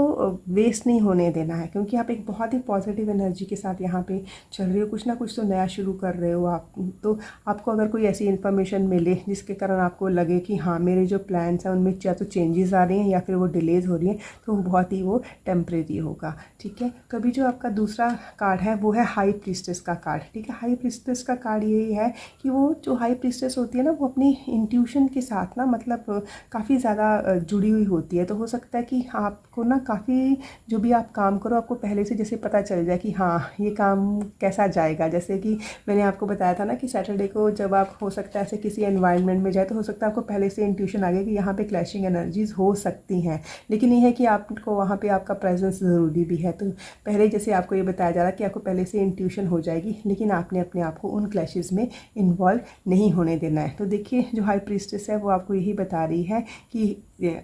वेस्ट नहीं होने देना है, क्योंकि आप एक बहुत ही पॉजिटिव एनर्जी के साथ यहाँ पे चल रहे हो, कुछ ना कुछ तो नया शुरू कर रहे हो आप। तो आपको अगर कोई ऐसी इन्फॉर्मेशन मिले जिसके कारण आपको लगे कि हाँ मेरे जो प्लान्स हैं उनमें या तो चेंजेस आ रही हैं या फिर वो डिलेज हो रही हैं, तो बहुत ही वो टेम्परेरी होगा। ठीक है, तो अभी जो आपका दूसरा कार्ड है वो है हाई प्रीस्टेस का कार्ड। ठीक है, हाई प्रीस्टेस का कार्ड यही है कि वो जो हाई प्रीस्टेस होती है ना, वो अपनी इंट्यूशन के साथ ना मतलब काफ़ी ज़्यादा जुड़ी हुई होती है। तो हो सकता है कि आपको ना काफ़ी जो भी आप काम करो आपको पहले से जैसे पता चल जाए कि हाँ ये काम कैसा जाएगा। जैसे कि मैंने आपको बताया था ना कि सैटरडे को जब आप हो सकता है ऐसे किसी एनवायरनमेंट में जाए, तो हो सकता है आपको पहले से इंट्यूशन आ गया कि यहाँ पे क्लैशिंग एनर्जीज हो सकती हैं। लेकिन ये है कि आपको वहाँ पे आपका प्रेजेंस ज़रूरी भी है। तो पहले जैसे आपको ये बताया जा रहा है कि आपको पहले से इंट्यूशन हो जाएगी, लेकिन आपने अपने आप को उन क्लैशेस में इन्वॉल्व नहीं होने देना है। तो देखिए, जो हाई प्रीस्टेस है वो आपको यही बता रही है कि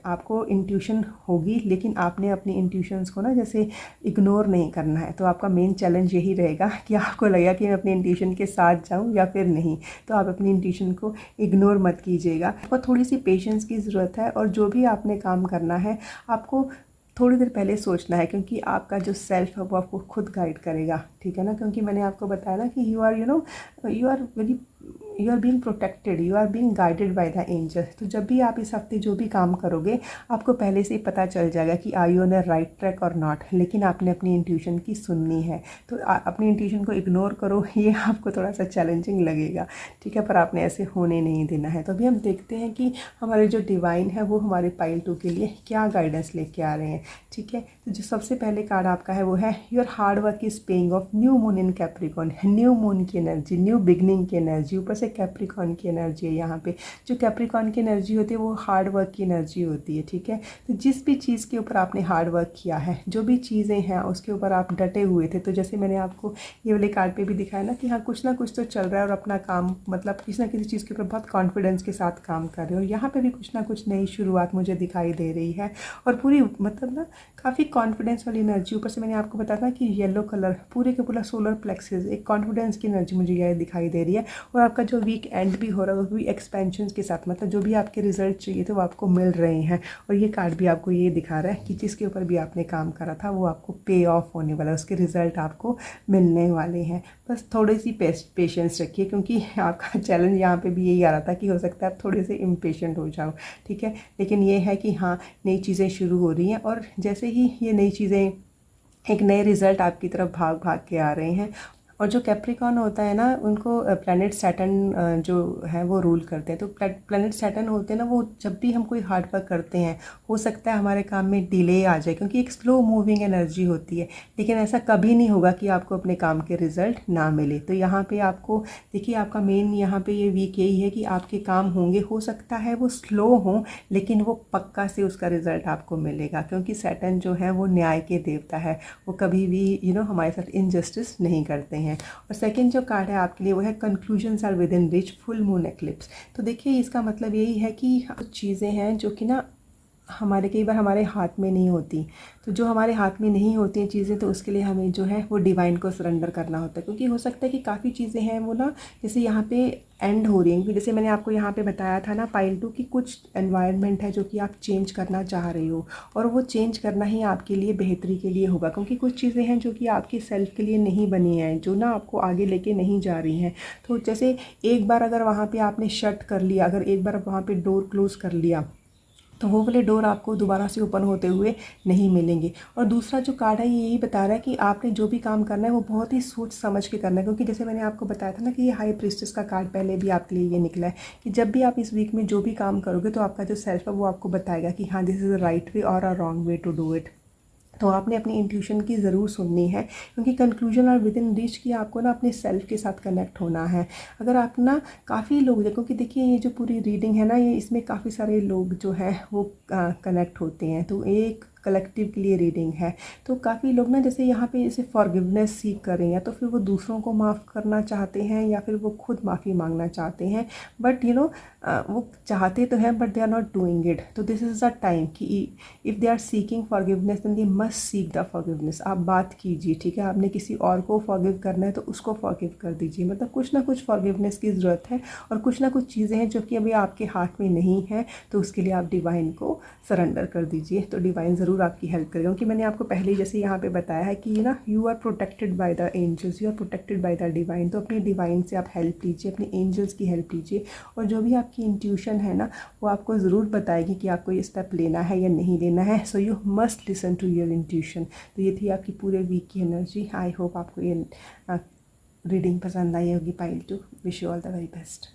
आपको इंट्यूशन होगी, लेकिन आपने अपनी इंट्यूशंस को ना जैसे इग्नोर नहीं करना है। तो आपका मेन चैलेंज यही रहेगा कि आपको लगेगा कि मैं अपनी इंट्यूशन के साथ जाऊं या फिर नहीं। तो आप अपनी इंट्यूशन को इग्नोर मत कीजिएगा। आपको थोड़ी सी पेशेंस की ज़रूरत है, और जो भी आपने काम करना है आपको थोड़ी देर पहले सोचना है, क्योंकि आपका जो सेल्फ है वो आपको खुद गाइड करेगा। ठीक है ना, क्योंकि मैंने आपको बताया ना कि you are being protected, you are being guided by the angel. तो जब भी आप इस हफ्ते जो भी काम करोगे आपको पहले से ही पता चल जाएगा कि are you on a right track और नॉट, लेकिन आपने अपनी इंट्यूशन की सुननी है। तो अपनी इंट्यूशन को इग्नोर करो, ये आपको थोड़ा सा चैलेंजिंग लगेगा। ठीक है, पर आपने ऐसे होने नहीं देना है। तो अभी हम देखते हैं कि हमारे जो डिवाइन है वो हमारे पाइल 2 के लिए क्या गाइडेंस लेके आ रहे हैं। ठीक है, तो जो सबसे पहले कार्ड आपका है वो है your hard work is paying off, new moon in Capricorn. New moon की एनर्जी, न्यू बिगनिंग की एनर्जी, ऊपर से कैप्रिकॉर्न की एनर्जी है। यहाँ पे जो कैप्रिकॉर्न की एनर्जी होती है वो हार्ड वर्क की एनर्जी होती है। ठीक है, तो जिस भी चीज़ के ऊपर आपने हार्ड वर्क किया है, जो भी चीज़ें हैं उसके ऊपर आप डटे हुए थे। तो जैसे मैंने आपको ये वाले कार्ड पे भी दिखाया ना कि हाँ कुछ ना कुछ तो चल रहा है और अपना काम मतलब किसी ना किसी चीज़ के ऊपर बहुत कॉन्फिडेंस के साथ काम कर रहे हो। यहाँ पे भी कुछ ना कुछ नई शुरुआत मुझे दिखाई दे रही है, और पूरी मतलब ना काफ़ी कॉन्फिडेंस वाली एनर्जी। ऊपर से मैंने आपको बताया था कि येलो कलर पूरे के पूरा सोलर प्लेक्सेस, एक कॉन्फिडेंस की एनर्जी मुझे यह दिखाई दे रही है। और आपका जो वीक एंड भी हो रहा है वो भी एक्सपेंशन के साथ, मतलब जो भी आपके रिजल्ट चाहिए थे वो आपको मिल रहे हैं। और ये कार्ड भी आपको ये दिखा रहा है कि जिसके ऊपर भी आपने काम करा था वो आपको पे ऑफ होने वाला है, उसके रिजल्ट आपको मिलने वाले हैं। बस थोड़ी सी पेशेंस रखिए, क्योंकि आपका चैलेंज यहाँ पे भी यही आ रहा था कि हो सकता है आप थोड़े से इम्पेशेंट हो जाओ। ठीक है, लेकिन ये है कि हाँ नई चीज़ें शुरू हो रही हैं, और जैसे ही ये नई चीज़ें एक नए रिज़ल्ट आपकी तरफ भाग भाग के आ रहे हैं। और जो कैप्रिकॉर्न होता है ना उनको प्लैनेट सैटर्न जो है वो रूल करते हैं। तो प्लैनेट सैटर्न होते हैं ना, वो जब भी हम कोई हार्ड वर्क करते हैं हो सकता है हमारे काम में डिले आ जाए, क्योंकि एक स्लो मूविंग एनर्जी होती है। लेकिन ऐसा कभी नहीं होगा कि आपको अपने काम के रिजल्ट ना मिले। तो यहाँ पे आपको देखिए, आपका मेन यहाँ पे ये वीक यही है कि आपके काम होंगे, हो सकता है वो स्लो हों, लेकिन वो पक्का से उसका रिजल्ट आपको मिलेगा, क्योंकि सैटर्न जो है वो न्याय के देवता है। वो कभी भी हमारे साथ इनजस्टिस नहीं करते हैं। और सेकंड जो कार्ड है आपके लिए वो है conclusions are within reach, full moon eclipse. तो देखिए, इसका मतलब यही है कि कुछ चीज़ें हैं जो कि ना हमारे कई बार हमारे हाथ में नहीं होती। तो जो हमारे हाथ में नहीं होती हैं चीज़ें, तो उसके लिए हमें जो है वो डिवाइन को सरेंडर करना होता है। क्योंकि हो सकता है कि काफ़ी चीज़ें हैं वो ना जैसे यहाँ पे एंड हो रही हैं, क्योंकि जैसे मैंने आपको यहाँ पे बताया था ना पाइल 2 कि कुछ एनवायरनमेंट है जो कि आप चेंज करना चाह रहे हो, और वो चेंज करना ही आपके लिए बेहतरी के लिए होगा। क्योंकि कुछ चीज़ें हैं जो कि आपकी सेल्फ के लिए नहीं बनी हैं, जो ना आपको आगे लेके नहीं जा रही हैं। तो जैसे एक बार अगर वहाँ पर आपने शट कर लिया, अगर एक बार वहाँ पर डोर क्लोज़ कर लिया, तो वो वाले डोर आपको दोबारा से ओपन होते हुए नहीं मिलेंगे। और दूसरा जो कार्ड है ये यही बता रहा है कि आपने जो भी काम करना है वो बहुत ही सोच समझ के करना है, क्योंकि जैसे मैंने आपको बताया था ना कि ये हाई प्रीस्टेस का कार्ड पहले भी आपके लिए ये निकला है कि जब भी आप इस वीक में जो भी काम करोगे तो आपका जो सेल्फ है वो आपको बताएगा कि हाँ this is the right way और a wrong way to do it. तो आपने अपनी इंट्यूशन की ज़रूर सुननी है, क्योंकि कंक्लूजन और विद इन रीच की आपको ना अपने सेल्फ के साथ कनेक्ट होना है। अगर आप ना काफ़ी लोग देखो कि देखिए ये जो पूरी रीडिंग है ना ये इसमें काफ़ी सारे लोग जो हैं वो कनेक्ट होते हैं, तो एक कलेक्टिव के लिए रीडिंग है। तो काफ़ी लोग ना जैसे यहाँ पे जैसे फॉरगिवनेस सीख कर रहे हैं, तो फिर वो दूसरों को माफ़ करना चाहते हैं या फिर वो खुद माफ़ी मांगना चाहते हैं, बट वो चाहते तो हैं but they are not doing it. तो दिस इज़ द टाइम कि if they are seeking forgiveness then they must seek the forgiveness. आप बात कीजिए, ठीक है, आपने किसी और को फॉरगिव करना है तो उसको फॉरगिव कर दीजिए। मतलब कुछ ना कुछ फॉरगिवनेस की ज़रूरत है और कुछ ना कुछ चीज़ें हैं जो कि अभी आपके हाथ में नहीं है, तो उसके लिए आप डिवाइन को सरेंडर कर दीजिए, तो डिवाइन ज़रूर आपकी हेल्प करेगा। क्योंकि मैंने आपको पहले ही जैसे यहाँ पे बताया है कि you are protected by the angels, you are protected by the divine. तो अपनी डिवाइन से आप हेल्प लीजिए, अपने एंजल्स की हेल्प लीजिए, और जो भी आपकी इंट्यूशन है ना वो आपको ज़रूर बताएगी कि आपको ये स्टेप लेना है या नहीं लेना है। So you must listen to your intuition. तो ये थी आपकी पूरे वीक की एनर्जी। आई होप आपको ये रीडिंग पसंद आई होगी pile 2। Wish you all the very best.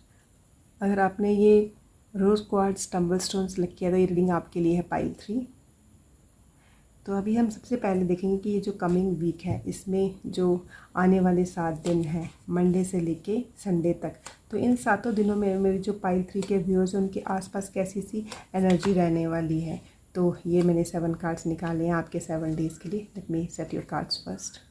अगर आपने ये रोज़ क्वार्ट्ज टम्बल स्टोन सेलेक्ट किया तो ये रीडिंग आपके लिए है पाइल 3। तो अभी हम सबसे पहले देखेंगे कि ये जो कमिंग वीक है इसमें जो आने वाले 7 दिन हैं मंडे से लेके संडे तक, तो इन 7 दिनों में मेरे जो पाइल 3 के व्यूअर्स हैं उनके आसपास कैसी सी एनर्जी रहने वाली है। तो ये मैंने 7 कार्ड्स निकाले हैं आपके 7 डेज़ के लिए। Let me set your cards first.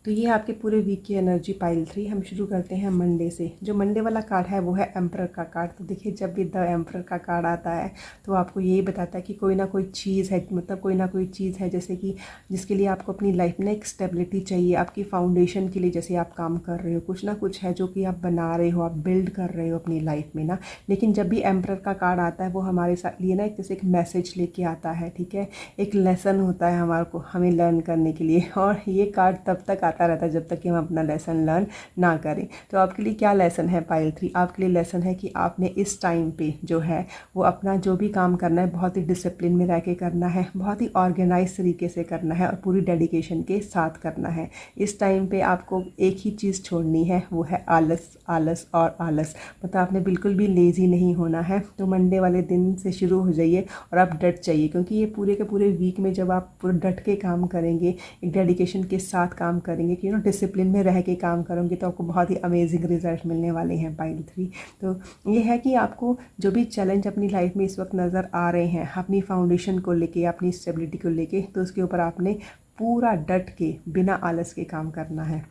तो ये आपके पूरे वीक की एनर्जी पाइल 3। हम शुरू करते हैं मंडे से। जो मंडे वाला कार्ड है वो है एम्परर का कार्ड। तो देखिए जब भी द एम्परर का कार्ड आता है तो आपको यही बताता है कि कोई ना कोई चीज़ है, मतलब कोई ना कोई चीज़ है जैसे कि जिसके लिए आपको अपनी लाइफ में एक स्टेबिलिटी चाहिए, आपकी फाउंडेशन के लिए जैसे आप काम कर रहे हो, कुछ ना कुछ है जो कि आप बना रहे हो, आप बिल्ड कर रहे हो अपनी लाइफ में ना। लेकिन जब भी एम्परर का कार्ड आता है वो हमारे साथ लिए ना एक जैसे एक मैसेज लेके आता है, ठीक है, एक लेसन होता है हमारे को हमें लर्न करने के लिए। और ये कार्ड तब तक आता रहता है जब तक कि हम अपना लेसन लर्न ना करें। तो आपके लिए क्या लेसन है पाइल 3? आपके लिए लेसन है कि आपने इस टाइम पे जो है वो अपना जो भी काम करना है बहुत ही डिसिप्लिन में रह के करना है, बहुत ही ऑर्गेनाइज तरीके से करना है और पूरी डेडिकेशन के साथ करना है। इस टाइम पे आपको एक ही चीज़ छोड़नी है, वो है आलस, आलस और आलस। मतलब आपने बिल्कुल भी लेज़ी नहीं होना है। तो मंडे वाले दिन से शुरू हो जाइए और आप डट जाइए, क्योंकि ये पूरे के पूरे वीक में जब आप पूरे डट के काम करेंगे, एक डेडिकेशन के साथ काम करेंगे कि डिसिप्लिन में रह के काम करोगे तो आपको बहुत ही अमेजिंग रिजल्ट मिलने वाले हैं पाइल 3। तो ये है कि आपको जो भी चैलेंज अपनी लाइफ में इस वक्त नज़र आ रहे हैं अपनी फाउंडेशन को लेके, अपनी स्टेबिलिटी को लेके, तो उसके ऊपर आपने पूरा डट के बिना आलस के काम करना है।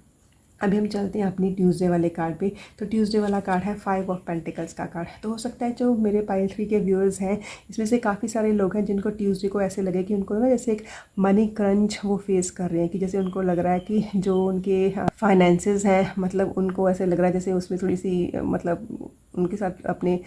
अभी हम चलते हैं अपनी ट्यूसडे वाले कार्ड पे। तो ट्यूसडे वाला कार्ड है 5 ऑफ पेंटिकल्स का कार्ड। तो हो सकता है जो मेरे पाइल 3 के व्यूअर्स हैं इसमें से काफ़ी सारे लोग हैं जिनको ट्यूसडे को ऐसे लगे कि उनको ना जैसे एक मनी क्रंच वो फेस कर रहे हैं, कि जैसे उनको लग रहा है कि जो उनके फाइनेंसेस हैं, मतलब उनको ऐसे लग रहा है जैसे उसमें थोड़ी सी मतलब उनके साथ अपने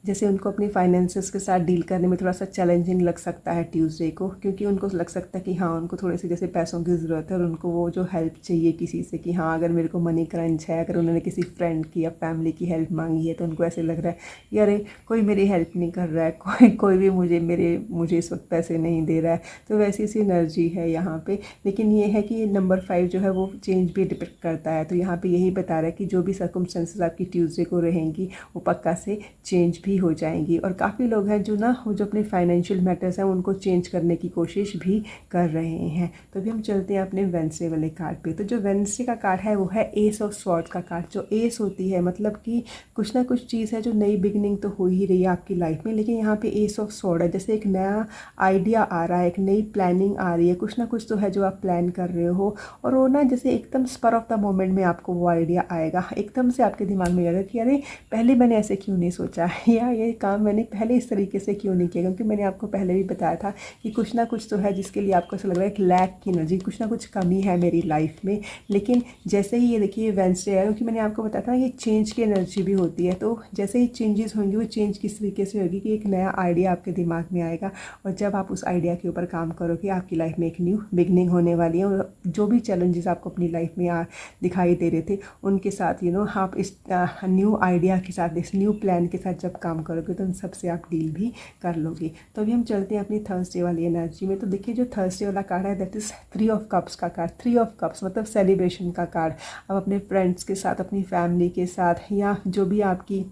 जैसे उनको अपनी फाइनेंसेस के साथ डील करने में थोड़ा सा चैलेंजिंग लग सकता है ट्यूसडे को, क्योंकि उनको लग सकता है कि हाँ उनको थोड़े से जैसे पैसों की ज़रूरत है और उनको वो जो हेल्प चाहिए किसी से कि हाँ अगर मेरे को मनी क्रंच है, अगर उन्होंने किसी फ्रेंड की या फैमिली की हेल्प मांगी है तो उनको ऐसे लग रहा है यार कोई मेरी हेल्प नहीं कर रहा है, कोई भी मुझे इस वक्त पैसे नहीं दे रहा है। तो वैसी सी एनर्जी है यहाँ पर। लेकिन ये है कि नंबर 5 जो है वो चेंज भी डिपेक्ट करता है। तो यहाँ पर यही बता रहा है कि जो भी सर्कमस्टेंसेस आपकी ट्यूसडे को रहेंगी वो पक्का से चेंज भी हो जाएंगी। और काफ़ी लोग हैं जो वो जो अपने फाइनेंशियल मैटर्स हैं उनको चेंज करने की कोशिश भी कर रहे हैं। तो अभी हम चलते हैं अपने वेडनेसडे वाले कार्ड पे। तो जो वेडनेसडे का कार्ड है वो है एस ऑफ स्वॉर्ड्स का कार्ड। जो एस होती है मतलब कि कुछ ना कुछ चीज़ है जो नई बिगनिंग तो हो ही रही है आपकी लाइफ में, लेकिन यहाँ पे एस ऑफ स्वॉर्ड है, जैसे एक नया आइडिया आ रहा है, एक नई प्लानिंग आ रही है, कुछ ना कुछ तो है जो आप प्लान कर रहे हो। और वो ना जैसे एकदम स्पर ऑफ द मोमेंट में आपको वो आइडिया आएगा, एकदम से आपके दिमाग में आएगा कि अरे पहले मैंने ऐसे क्यों नहीं सोचा, या ये काम मैंने पहले इस तरीके से क्यों नहीं किया। क्योंकि मैंने आपको पहले भी बताया था कि कुछ ना कुछ तो है जिसके लिए आपको ऐसा लग रहा है एक लैक की एनर्जी, कुछ ना कुछ कमी है मेरी लाइफ में। लेकिन जैसे ही ये देखिए वेडनेसडे है, क्योंकि मैंने आपको बताया था ये चेंज की एनर्जी भी होती है। तो जैसे ही चेंजेस होंगी वो चेंज किस तरीके से होगी कि एक नया आइडिया आपके दिमाग में आएगा और जब आप उस आइडिया के ऊपर काम करोगे आपकी लाइफ में एक न्यू बिगनिंग होने वाली है। और जो भी चैलेंजेस आपको अपनी लाइफ में दिखाई दे रहे थे उनके साथ आप इस न्यू आइडिया के साथ, इस न्यू प्लान के साथ जब काम करोगे तो उन सब से आप डील भी कर लोगे। तो अभी हम चलते हैं अपनी थर्सडे वाली एनर्जी में। तो देखिए जो थर्सडे वाला कार्ड है दैट इज़ 3 ऑफ कप्स का कार्ड। 3 ऑफ कप्स मतलब सेलिब्रेशन का कार्ड। अब अपने फ्रेंड्स के साथ, अपनी फैमिली के साथ, या जो भी आपकी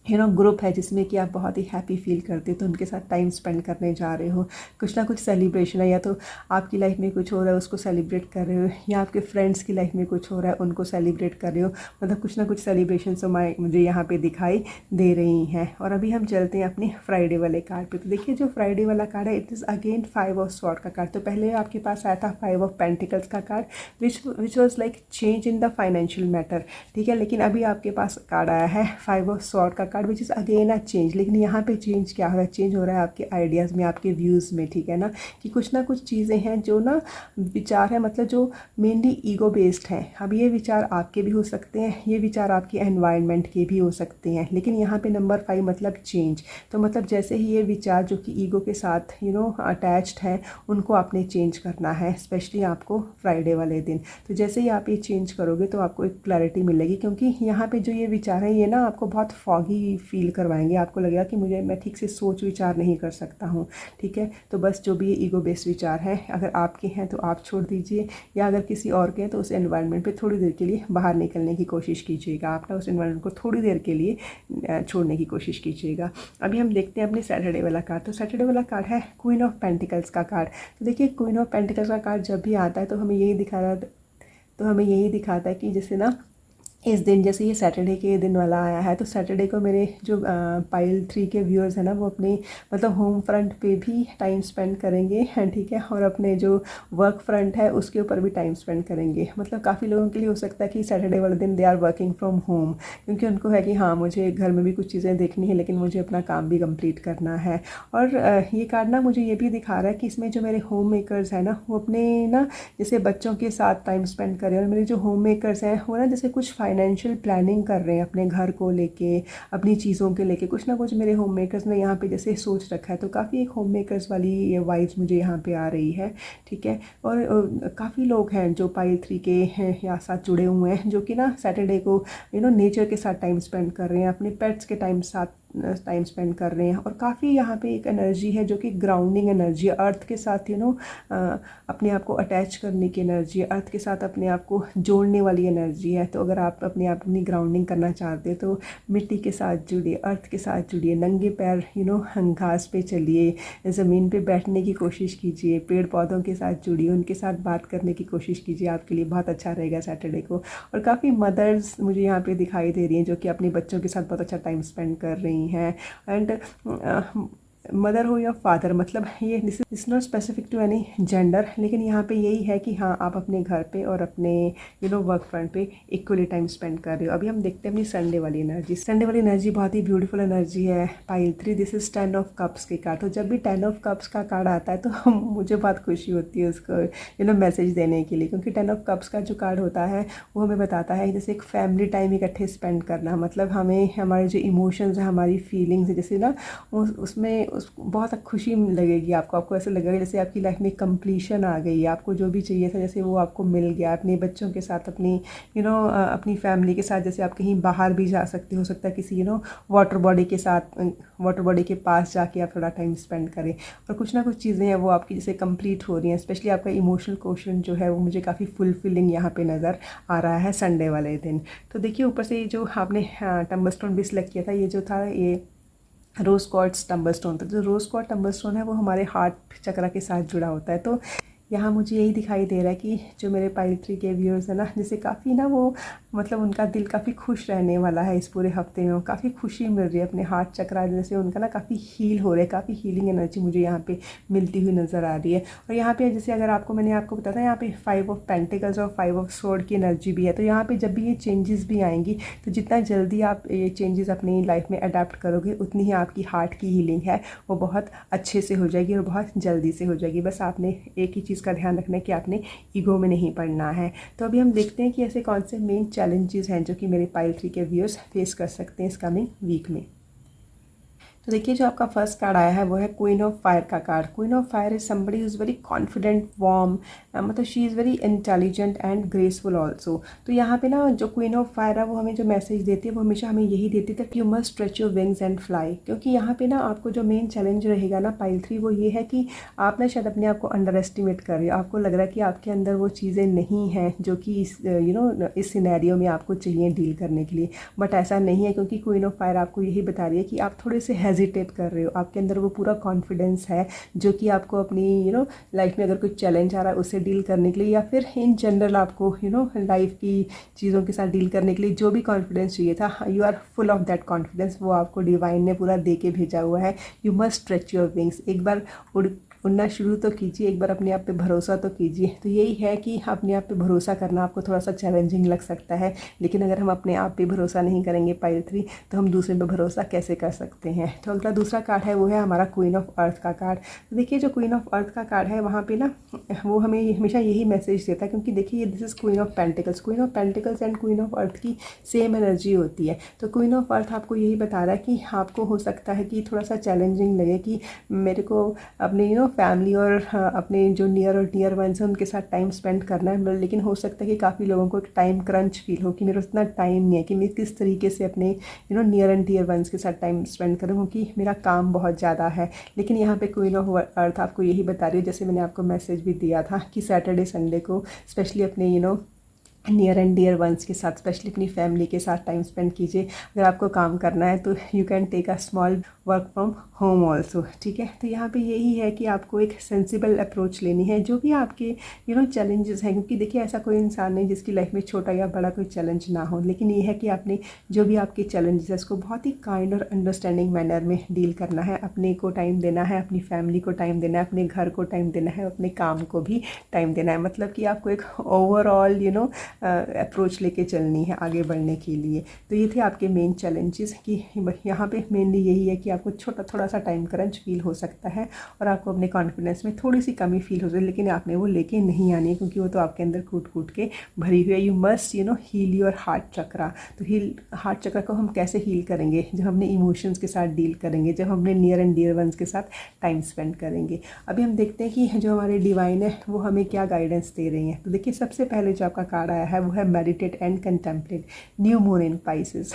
ग्रुप है जिसमें कि आप बहुत ही हैप्पी फील करते हो, तो उनके साथ टाइम स्पेंड करने जा रहे हो। कुछ ना कुछ सेलिब्रेशन है, या तो आपकी लाइफ में कुछ हो रहा है उसको सेलिब्रेट कर रहे हो, या आपके फ्रेंड्स की लाइफ में कुछ हो रहा है उनको सेलिब्रेट कर रहे हो। मतलब कुछ ना कुछ सेलिब्रेशन तो मुझे यहाँ पे दिखाई दे रही हैं। और अभी हम चलते हैं अपने फ्राइडे वाले कार्ड पे। तो देखिए जो फ्राइडे वाला कार्ड है it is again 5 of sword का कार्ड। तो पहले आपके पास आया था 5 ऑफ पेंटिकल्स का card which was like change in the financial matter, ठीक है। लेकिन अभी आपके पास कार्ड आया है 5 ऑफ स्वॉर्ड का card which is again a change. लेकिन यहाँ पे चेंज क्या हो रहा है? चेंज हो रहा है आपके आइडियाज़ में, आपके व्यूज़ में, ठीक है ना। कि कुछ ना कुछ चीज़ें हैं जो ना विचार है, मतलब जो मेनली ईगो बेस्ड हैं। अब ये विचार आपके भी हो सकते हैं, ये विचार आपके एनवायरनमेंट के भी हो सकते हैं। लेकिन यहाँ पे नंबर 5 मतलब चेंज। तो मतलब जैसे ही ये विचार जो कि ईगो के साथ अटैच्ड हैं उनको आपने चेंज करना है, स्पेशली आपको फ्राइडे वाले दिन। तो जैसे ही आप ये चेंज करोगे तो आपको एक क्लैरिटी मिलेगी, क्योंकि यहाँ पे जो ये विचार है ये ना आपको बहुत फॉगी फील करवाएंगे। आपको लगेगा कि मैं ठीक से सोच विचार नहीं कर सकता हूँ, ठीक है। तो बस जो भी ईगो बेस्ड विचार हैं अगर आपके हैं तो आप छोड़ दीजिए, या अगर किसी और के हैं तो उस एनवायरनमेंट पे थोड़ी देर के लिए बाहर निकलने की कोशिश कीजिएगा। आप ना उस एनवायरनमेंट को थोड़ी देर के लिए छोड़ने की कोशिश कीजिएगा। अभी हम देखते हैं अपने सैटरडे वाला कार्ड। तो सैटरडे वाला कार्ड है क्वीन ऑफ पेंटिकल्स का कार्ड। तो देखिए क्वीन ऑफ पेंटिकल्स का कार्ड जब भी आता है तो हमें यही दिखाता है कि जैसे ना इस दिन, जैसे ये सैटरडे के दिन वाला आया है, तो सैटरडे को मेरे जो पाइल 3 के व्यूअर्स हैं ना वो अपने मतलब होम फ्रंट पे भी टाइम स्पेंड करेंगे, ठीक है। और अपने जो वर्क फ्रंट है उसके ऊपर भी टाइम स्पेंड करेंगे। मतलब काफ़ी लोगों के लिए हो सकता है कि सैटरडे वाले दिन they are working from home, क्योंकि उनको है कि हाँ मुझे घर में भी कुछ चीज़ें देखनी है लेकिन मुझे अपना काम भी कंप्लीट करना है। और ये कार्ड ना मुझे ये भी दिखा रहा है कि इसमें जो मेरे होम मेकर्स हैं ना वो अपने ना जैसे बच्चों के साथ टाइम स्पेंड करें। और मेरे जो होम मेकर्स हैं वो ना जैसे कुछ फाइनेंशियल प्लानिंग कर रहे हैं अपने घर को लेके, अपनी चीज़ों के लेके। कुछ ना कुछ मेरे होम मेकर्स ने यहाँ पे जैसे सोच रखा है। तो काफ़ी एक होम मेकर्स वाली ये वाइब्स मुझे यहाँ पे आ रही है, ठीक है। और काफ़ी लोग हैं जो पाइल 3 के हैं या साथ जुड़े हुए हैं, जो कि ना सैटरडे को नेचर के साथ टाइम स्पेंड कर रहे हैं, अपने पेट्स के टाइम स्पेंड कर रहे हैं। और काफ़ी यहाँ पे एक एनर्जी है जो कि ग्राउंडिंग एनर्जी है, अर्थ के साथ अपने आप को अटैच करने की एनर्जी है, अर्थ के साथ अपने आप को जोड़ने वाली एनर्जी है। तो अगर आप अपनी ग्राउंडिंग करना चाहते हो तो मिट्टी के साथ जुड़िए, अर्थ के साथ जुड़िए, नंगे पैर घास पे चलिए, ज़मीन पे बैठने की कोशिश कीजिए, पेड़ पौधों के साथ जुड़िए, उनके साथ बात करने की कोशिश कीजिए। आपके लिए बहुत अच्छा रहेगा सैटरडे को। और काफ़ी मदर्स मुझे यहाँ पे दिखाई दे रही हैं जो कि अपने बच्चों के साथ बहुत अच्छा टाइम स्पेंड कर रही हैं। एंड मदर हो या फादर, मतलब ये it's not specific to any gender, लेकिन यहाँ पे यही है कि हाँ आप अपने घर पे और अपने वर्क फ्रंट पे इक्वली टाइम स्पेंड कर रहे हो। अभी हम देखते हैं अपनी संडे वाली एनर्जी। संडे वाली एनर्जी बहुत ही ब्यूटीफुल एनर्जी है। Pile 3 this is 10 of cups के कार्ड। तो जब भी 10 ऑफ कप्स का कार्ड आता है तो मुझे बहुत खुशी होती है उसको मैसेज देने के लिए, क्योंकि 10 ऑफ कप्स का जो कार्ड होता है वो हमें बताता है जैसे एक फैमिली टाइम इकट्ठे स्पेंड करना। मतलब हमें हमारे जो इमोशंस है, हमारी फीलिंग्स है, जैसे ना उसमें बहुत खुशी लगेगी आपको ऐसे लगेगा जैसे आपकी लाइफ में कंप्लीशन आ गई है, आपको जो भी चाहिए था जैसे वो आपको मिल गया। अपने बच्चों के साथ, अपनी फैमिली के साथ, जैसे आप कहीं बाहर भी जा सकते हो सकता है किसी वाटर बॉडी के साथ, वाटर बॉडी के पास जाके आप थोड़ा टाइम स्पेंड करें। और कुछ ना कुछ चीज़ें हैं वो आपकी जैसे कंप्लीट हो रही हैं। स्पेशली आपका इमोशनल क्वेश्चन जो है वो मुझे काफ़ी फुलफिलिंग यहाँ पे नज़र आ रहा है संडे वाले दिन। तो देखिए ऊपर से जो आपने टम्बल स्टोन भी सिलेक्ट किया था, ये जो था ये रोज़ क्वार्ट्ज टम्बल स्टोन था। जो रोज़ क्वार्ट्ज टम्बल स्टोन है वो हमारे हार्ट चक्र के साथ जुड़ा होता है। तो यहाँ मुझे यही दिखाई दे रहा है कि जो मेरे पाइल 3 के व्यूअर्स हैं ना, जैसे काफ़ी ना वो मतलब उनका दिल काफ़ी खुश रहने वाला है इस पूरे हफ्ते में। काफ़ी खुशी मिल रही है, अपने हार्ट चक्र जैसे उनका ना काफ़ी हील हो रहा है, काफ़ी हीलिंग एनर्जी मुझे यहाँ पे मिलती हुई नज़र आ रही है। और यहाँ पे जैसे अगर मैंने आपको बताया था यहाँ पे 5 ऑफ पेंटिकल्स और 5 ऑफ स्वॉर्ड की एनर्जी भी है। तो यहाँ पे जब भी ये चेंजेस भी आएंगी तो जितना जल्दी आप ये चेंजेस अपनी लाइफ में अडेप्ट करोगे उतनी ही आपकी हार्ट की हीलिंग है वो बहुत अच्छे से हो जाएगी और बहुत जल्दी से हो जाएगी। बस आपने एक ही चीज़ का ध्यान रखना है कि आपने ईगो में नहीं पड़ना है। तो अभी हम देखते हैं कि ऐसे कौन से मेन चैलेंजेस हैं जो कि मेरे पाइल 3 के व्यूअर्स फेस कर सकते हैं इस कमिंग वीक में। तो देखिए जो आपका फर्स्ट कार्ड आया है वो है क्वीन ऑफ फायर का कार्ड। Queen of fire is somebody who is very confident, warm, मतलब she is very intelligent and graceful also. तो यहाँ पे ना जो क्वीन ऑफ फायर है वो हमें जो मैसेज देती है वो हमेशा हमें यही देती है कि you must stretch your wings and fly. क्योंकि यहाँ पे ना आपको जो मेन चैलेंज रहेगा ना पाइल 3 वो ये है कि आप ना शायद अपने आप को अंडर एस्टिमेट कर रहे हो। आपको लग रहा है कि आपके अंदर वो चीज़ें नहीं हैं जो कि इस इस सिनेरियो में आपको चाहिए डील करने के लिए। बट ऐसा नहीं है, क्योंकि क्वीन ऑफ फायर आपको यही बता रही है कि आप थोड़े से हेजिटेट कर रहे हो। आपके अंदर वो पूरा कॉन्फिडेंस है जो कि आपको अपनी लाइफ में अगर कोई चैलेंज आ रहा है उससे डील करने के लिए, या फिर इन जनरल आपको लाइफ की चीज़ों के साथ डील करने के लिए जो भी कॉन्फिडेंस चाहिए था, you are full of that confidence. वो आपको डिवाइन ने पूरा दे के भेजा हुआ है। You must stretch your wings. एक बार उड़ना शुरू तो कीजिए, एक बार अपने आप पे भरोसा तो कीजिए। तो यही है कि अपने आप पे भरोसा करना आपको थोड़ा सा चैलेंजिंग लग सकता है, लेकिन अगर हम अपने आप पे भरोसा नहीं करेंगे पाइल 3 तो हम दूसरे पे भरोसा कैसे कर सकते हैं। तो अगला दूसरा कार्ड है वो है हमारा क्वीन ऑफ अर्थ का कार्ड। तो देखिए जो क्वीन ऑफ अर्थ का कार्ड है वहाँ पे ना वो हमें हमेशा यही मैसेज देता है, क्योंकि देखिए this is queen of pentacles. Queen of pentacles and queen of earth की सेम एनर्जी होती है। तो क्वीन ऑफ अर्थ आपको यही बता रहा है कि आपको हो सकता है कि थोड़ा सा चैलेंजिंग लगे कि मेरे को अपने फैमिली और अपने जो नियर और डियर वंस हैं उनके साथ टाइम स्पेंड करना है। लेकिन हो सकता है कि काफ़ी लोगों को एक टाइम क्रंच फील हो कि मेरे उतना टाइम नहीं है कि मैं किस तरीके से अपने नियर एंड डियर वंस के साथ टाइम स्पेंड करूँ, क्योंकि मेरा काम बहुत ज़्यादा है। लेकिन यहाँ पे क्वीन ऑफ अर्थ आपको यही बता रही है, जैसे मैंने आपको मैसेज भी दिया था कि सैटरडे संडे को स्पेशली अपने नियर एंड डियर वंस के साथ, स्पेशली अपनी फैमिली के साथ टाइम स्पेंड कीजिए। अगर आपको काम करना है तो you can take a small work from home also, ठीक है। तो यहाँ पे यही है कि आपको एक सेंसिबल अप्रोच लेनी है जो भी आपके चैलेंजेस हैं, क्योंकि देखिए ऐसा कोई इंसान नहीं जिसकी लाइफ में छोटा या बड़ा कोई चैलेंज ना हो। लेकिन ये है कि आपने जो भी आपके चैलेंजेस है उसको बहुत ही काइंड और अंडरस्टैंडिंग मैनर में डील करना है। अपने को टाइम देना है, अपनी फैमिली को टाइम देना है, अपने घर को टाइम देना है, अपने काम को भी टाइम देना है। मतलब कि आपको एक ओवरऑल अप्रोच लेके चलनी है आगे बढ़ने के लिए। तो ये थे आपके मेन चैलेंजेस कि यहाँ पे मेनली यही है कि आपको थोड़ा सा टाइम क्रंच फील हो सकता है और आपको अपने कॉन्फिडेंस में थोड़ी सी कमी फील हो सकती है, लेकिन आपने वो लेके नहीं आनी है क्योंकि वो तो आपके अंदर कूट कूट के भरी हुई है। You must heal your heart chakra. तो हार्ट चक्रा को हम कैसे हील करेंगे? जब हमने इमोशंस के साथ डील करेंगे, जब हमने नियर एंड डियर वंस के साथ टाइम स्पेंड करेंगे। अभी हम देखते हैं कि जो हमारे डिवाइन है वो हमें क्या गाइडेंस दे रही हैं। तो देखिए सबसे पहले जो आपका कार्ड आया है वो है meditate and contemplate, new moon in Pisces.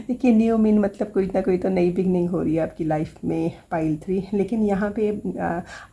देखिए न्यू मून मतलब कोई ना कोई तो नई बिगनिंग हो रही है आपकी लाइफ में पाइल 3। लेकिन यहाँ पे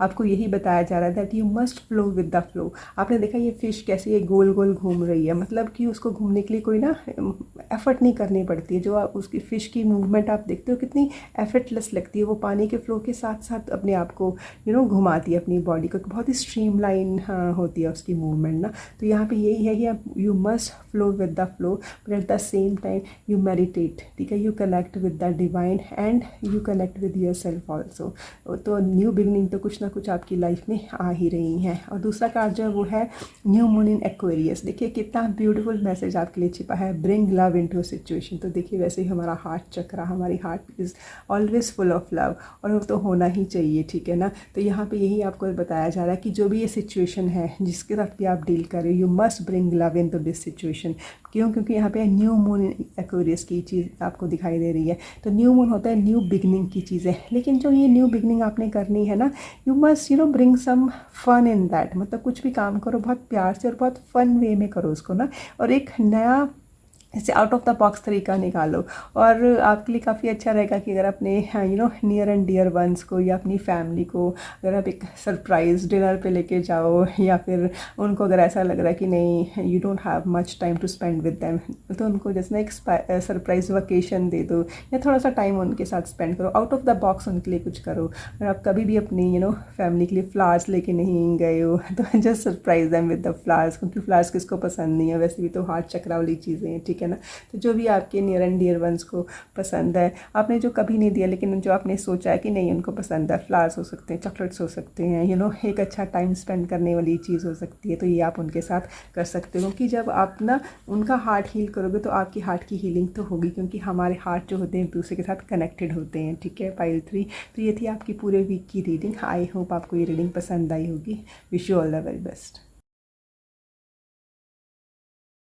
आपको यही बताया जा रहा है that you must flow with the flow. आपने देखा ये फिश कैसे ये गोल गोल घूम रही है, मतलब कि उसको घूमने के लिए कोई ना एफर्ट नहीं करनी पड़ती है। जो आप उसकी फ़िश की मूवमेंट आप देखते हो कितनी एफर्टलेस लगती है। वो पानी के फ्लो के साथ साथ अपने आप को घुमाती है अपनी बॉडी को, बहुत ही स्ट्रीमलाइन होती है उसकी मूवमेंट ना। तो यहाँ पे यही है कि आप you must flow with the flow but at the same time you meditate, ठीक है। You connect with the divine and you connect with your self also. तो न्यू बिगनिंग तो कुछ ना कुछ आपकी लाइफ में आ ही रही हैं। और दूसरा कार्ड जो है वो है न्यू मून इन एक्वेरियस। देखिए कितना ब्यूटीफुल मैसेज आपके लिए छिपा है, bring love into a situation. तो देखिए वैसे ही हमारा हार्ट चक्रा, हमारी heart is always full of love, और वो तो होना ही चाहिए, ठीक है ना। तो यहाँ पे यही आपको बताया जा रहा है कि जो भी ये सिचुएशन है जिसके साथ भी आप डील कर रहे हो, you must bring love in to this situation. क्यों? क्योंकि यहाँ पे न्यू मून एक्वेरियस की चीज़ आपको दिखाई दे रही है। तो न्यू मून होता है न्यू बिगनिंग की चीज़ें, लेकिन जो ये न्यू बिगनिंग आपने करनी है ना, you must bring some fun in that. मतलब कुछ भी काम करो बहुत प्यार से और बहुत फन वे में करो उसको ना, और एक नया इससे आउट ऑफ द बॉक्स तरीका निकालो। और आपके लिए काफ़ी अच्छा रहेगा कि अगर अपने नियर एंड डियर वंस को या अपनी फैमिली को अगर आप एक सरप्राइज़ डिनर पे लेके जाओ, या फिर उनको अगर ऐसा लग रहा है कि नहीं you don't have much time to spend with them, तो उनको जैसे ना एक सरप्राइज़ वेकेशन दे दो या थोड़ा सा टाइम उनके साथ स्पेंड करो। आउट ऑफ द बॉक्स उनके लिए कुछ करो। अगर आप कभी भी अपनी फैमिली के लिए फ्लावर्स लेके नहीं गए हो तो just surprise them with the flowers, क्योंकि फ्लावर्स किसको पसंद नहीं है, वैसे भी तो हार्ट चक्रा वाली चीज़ें हैं, ठीक है ना। तो जो भी आपके नियर एंड डियर वंस को पसंद है, आपने जो कभी नहीं दिया लेकिन जो आपने सोचा है कि नहीं उनको पसंद है, फ्लावर्स हो सकते हैं, चॉकलेट्स हो सकते हैं, एक अच्छा टाइम स्पेंड करने वाली चीज़ हो सकती है, तो ये आप उनके साथ कर सकते हो। क्योंकि जब आप ना उनका हार्ट हील करोगे तो आपकी हार्ट की हीलिंग तो होगी, क्योंकि हमारे हार्ट जो होते हैं एक दूसरे के साथ कनेक्टेड होते हैं, ठीक है पाइल 3। तो ये थी आपकी पूरे वीक की रीडिंग। आई होप आपको ये रीडिंग पसंद आई होगी। Wish you all the very best.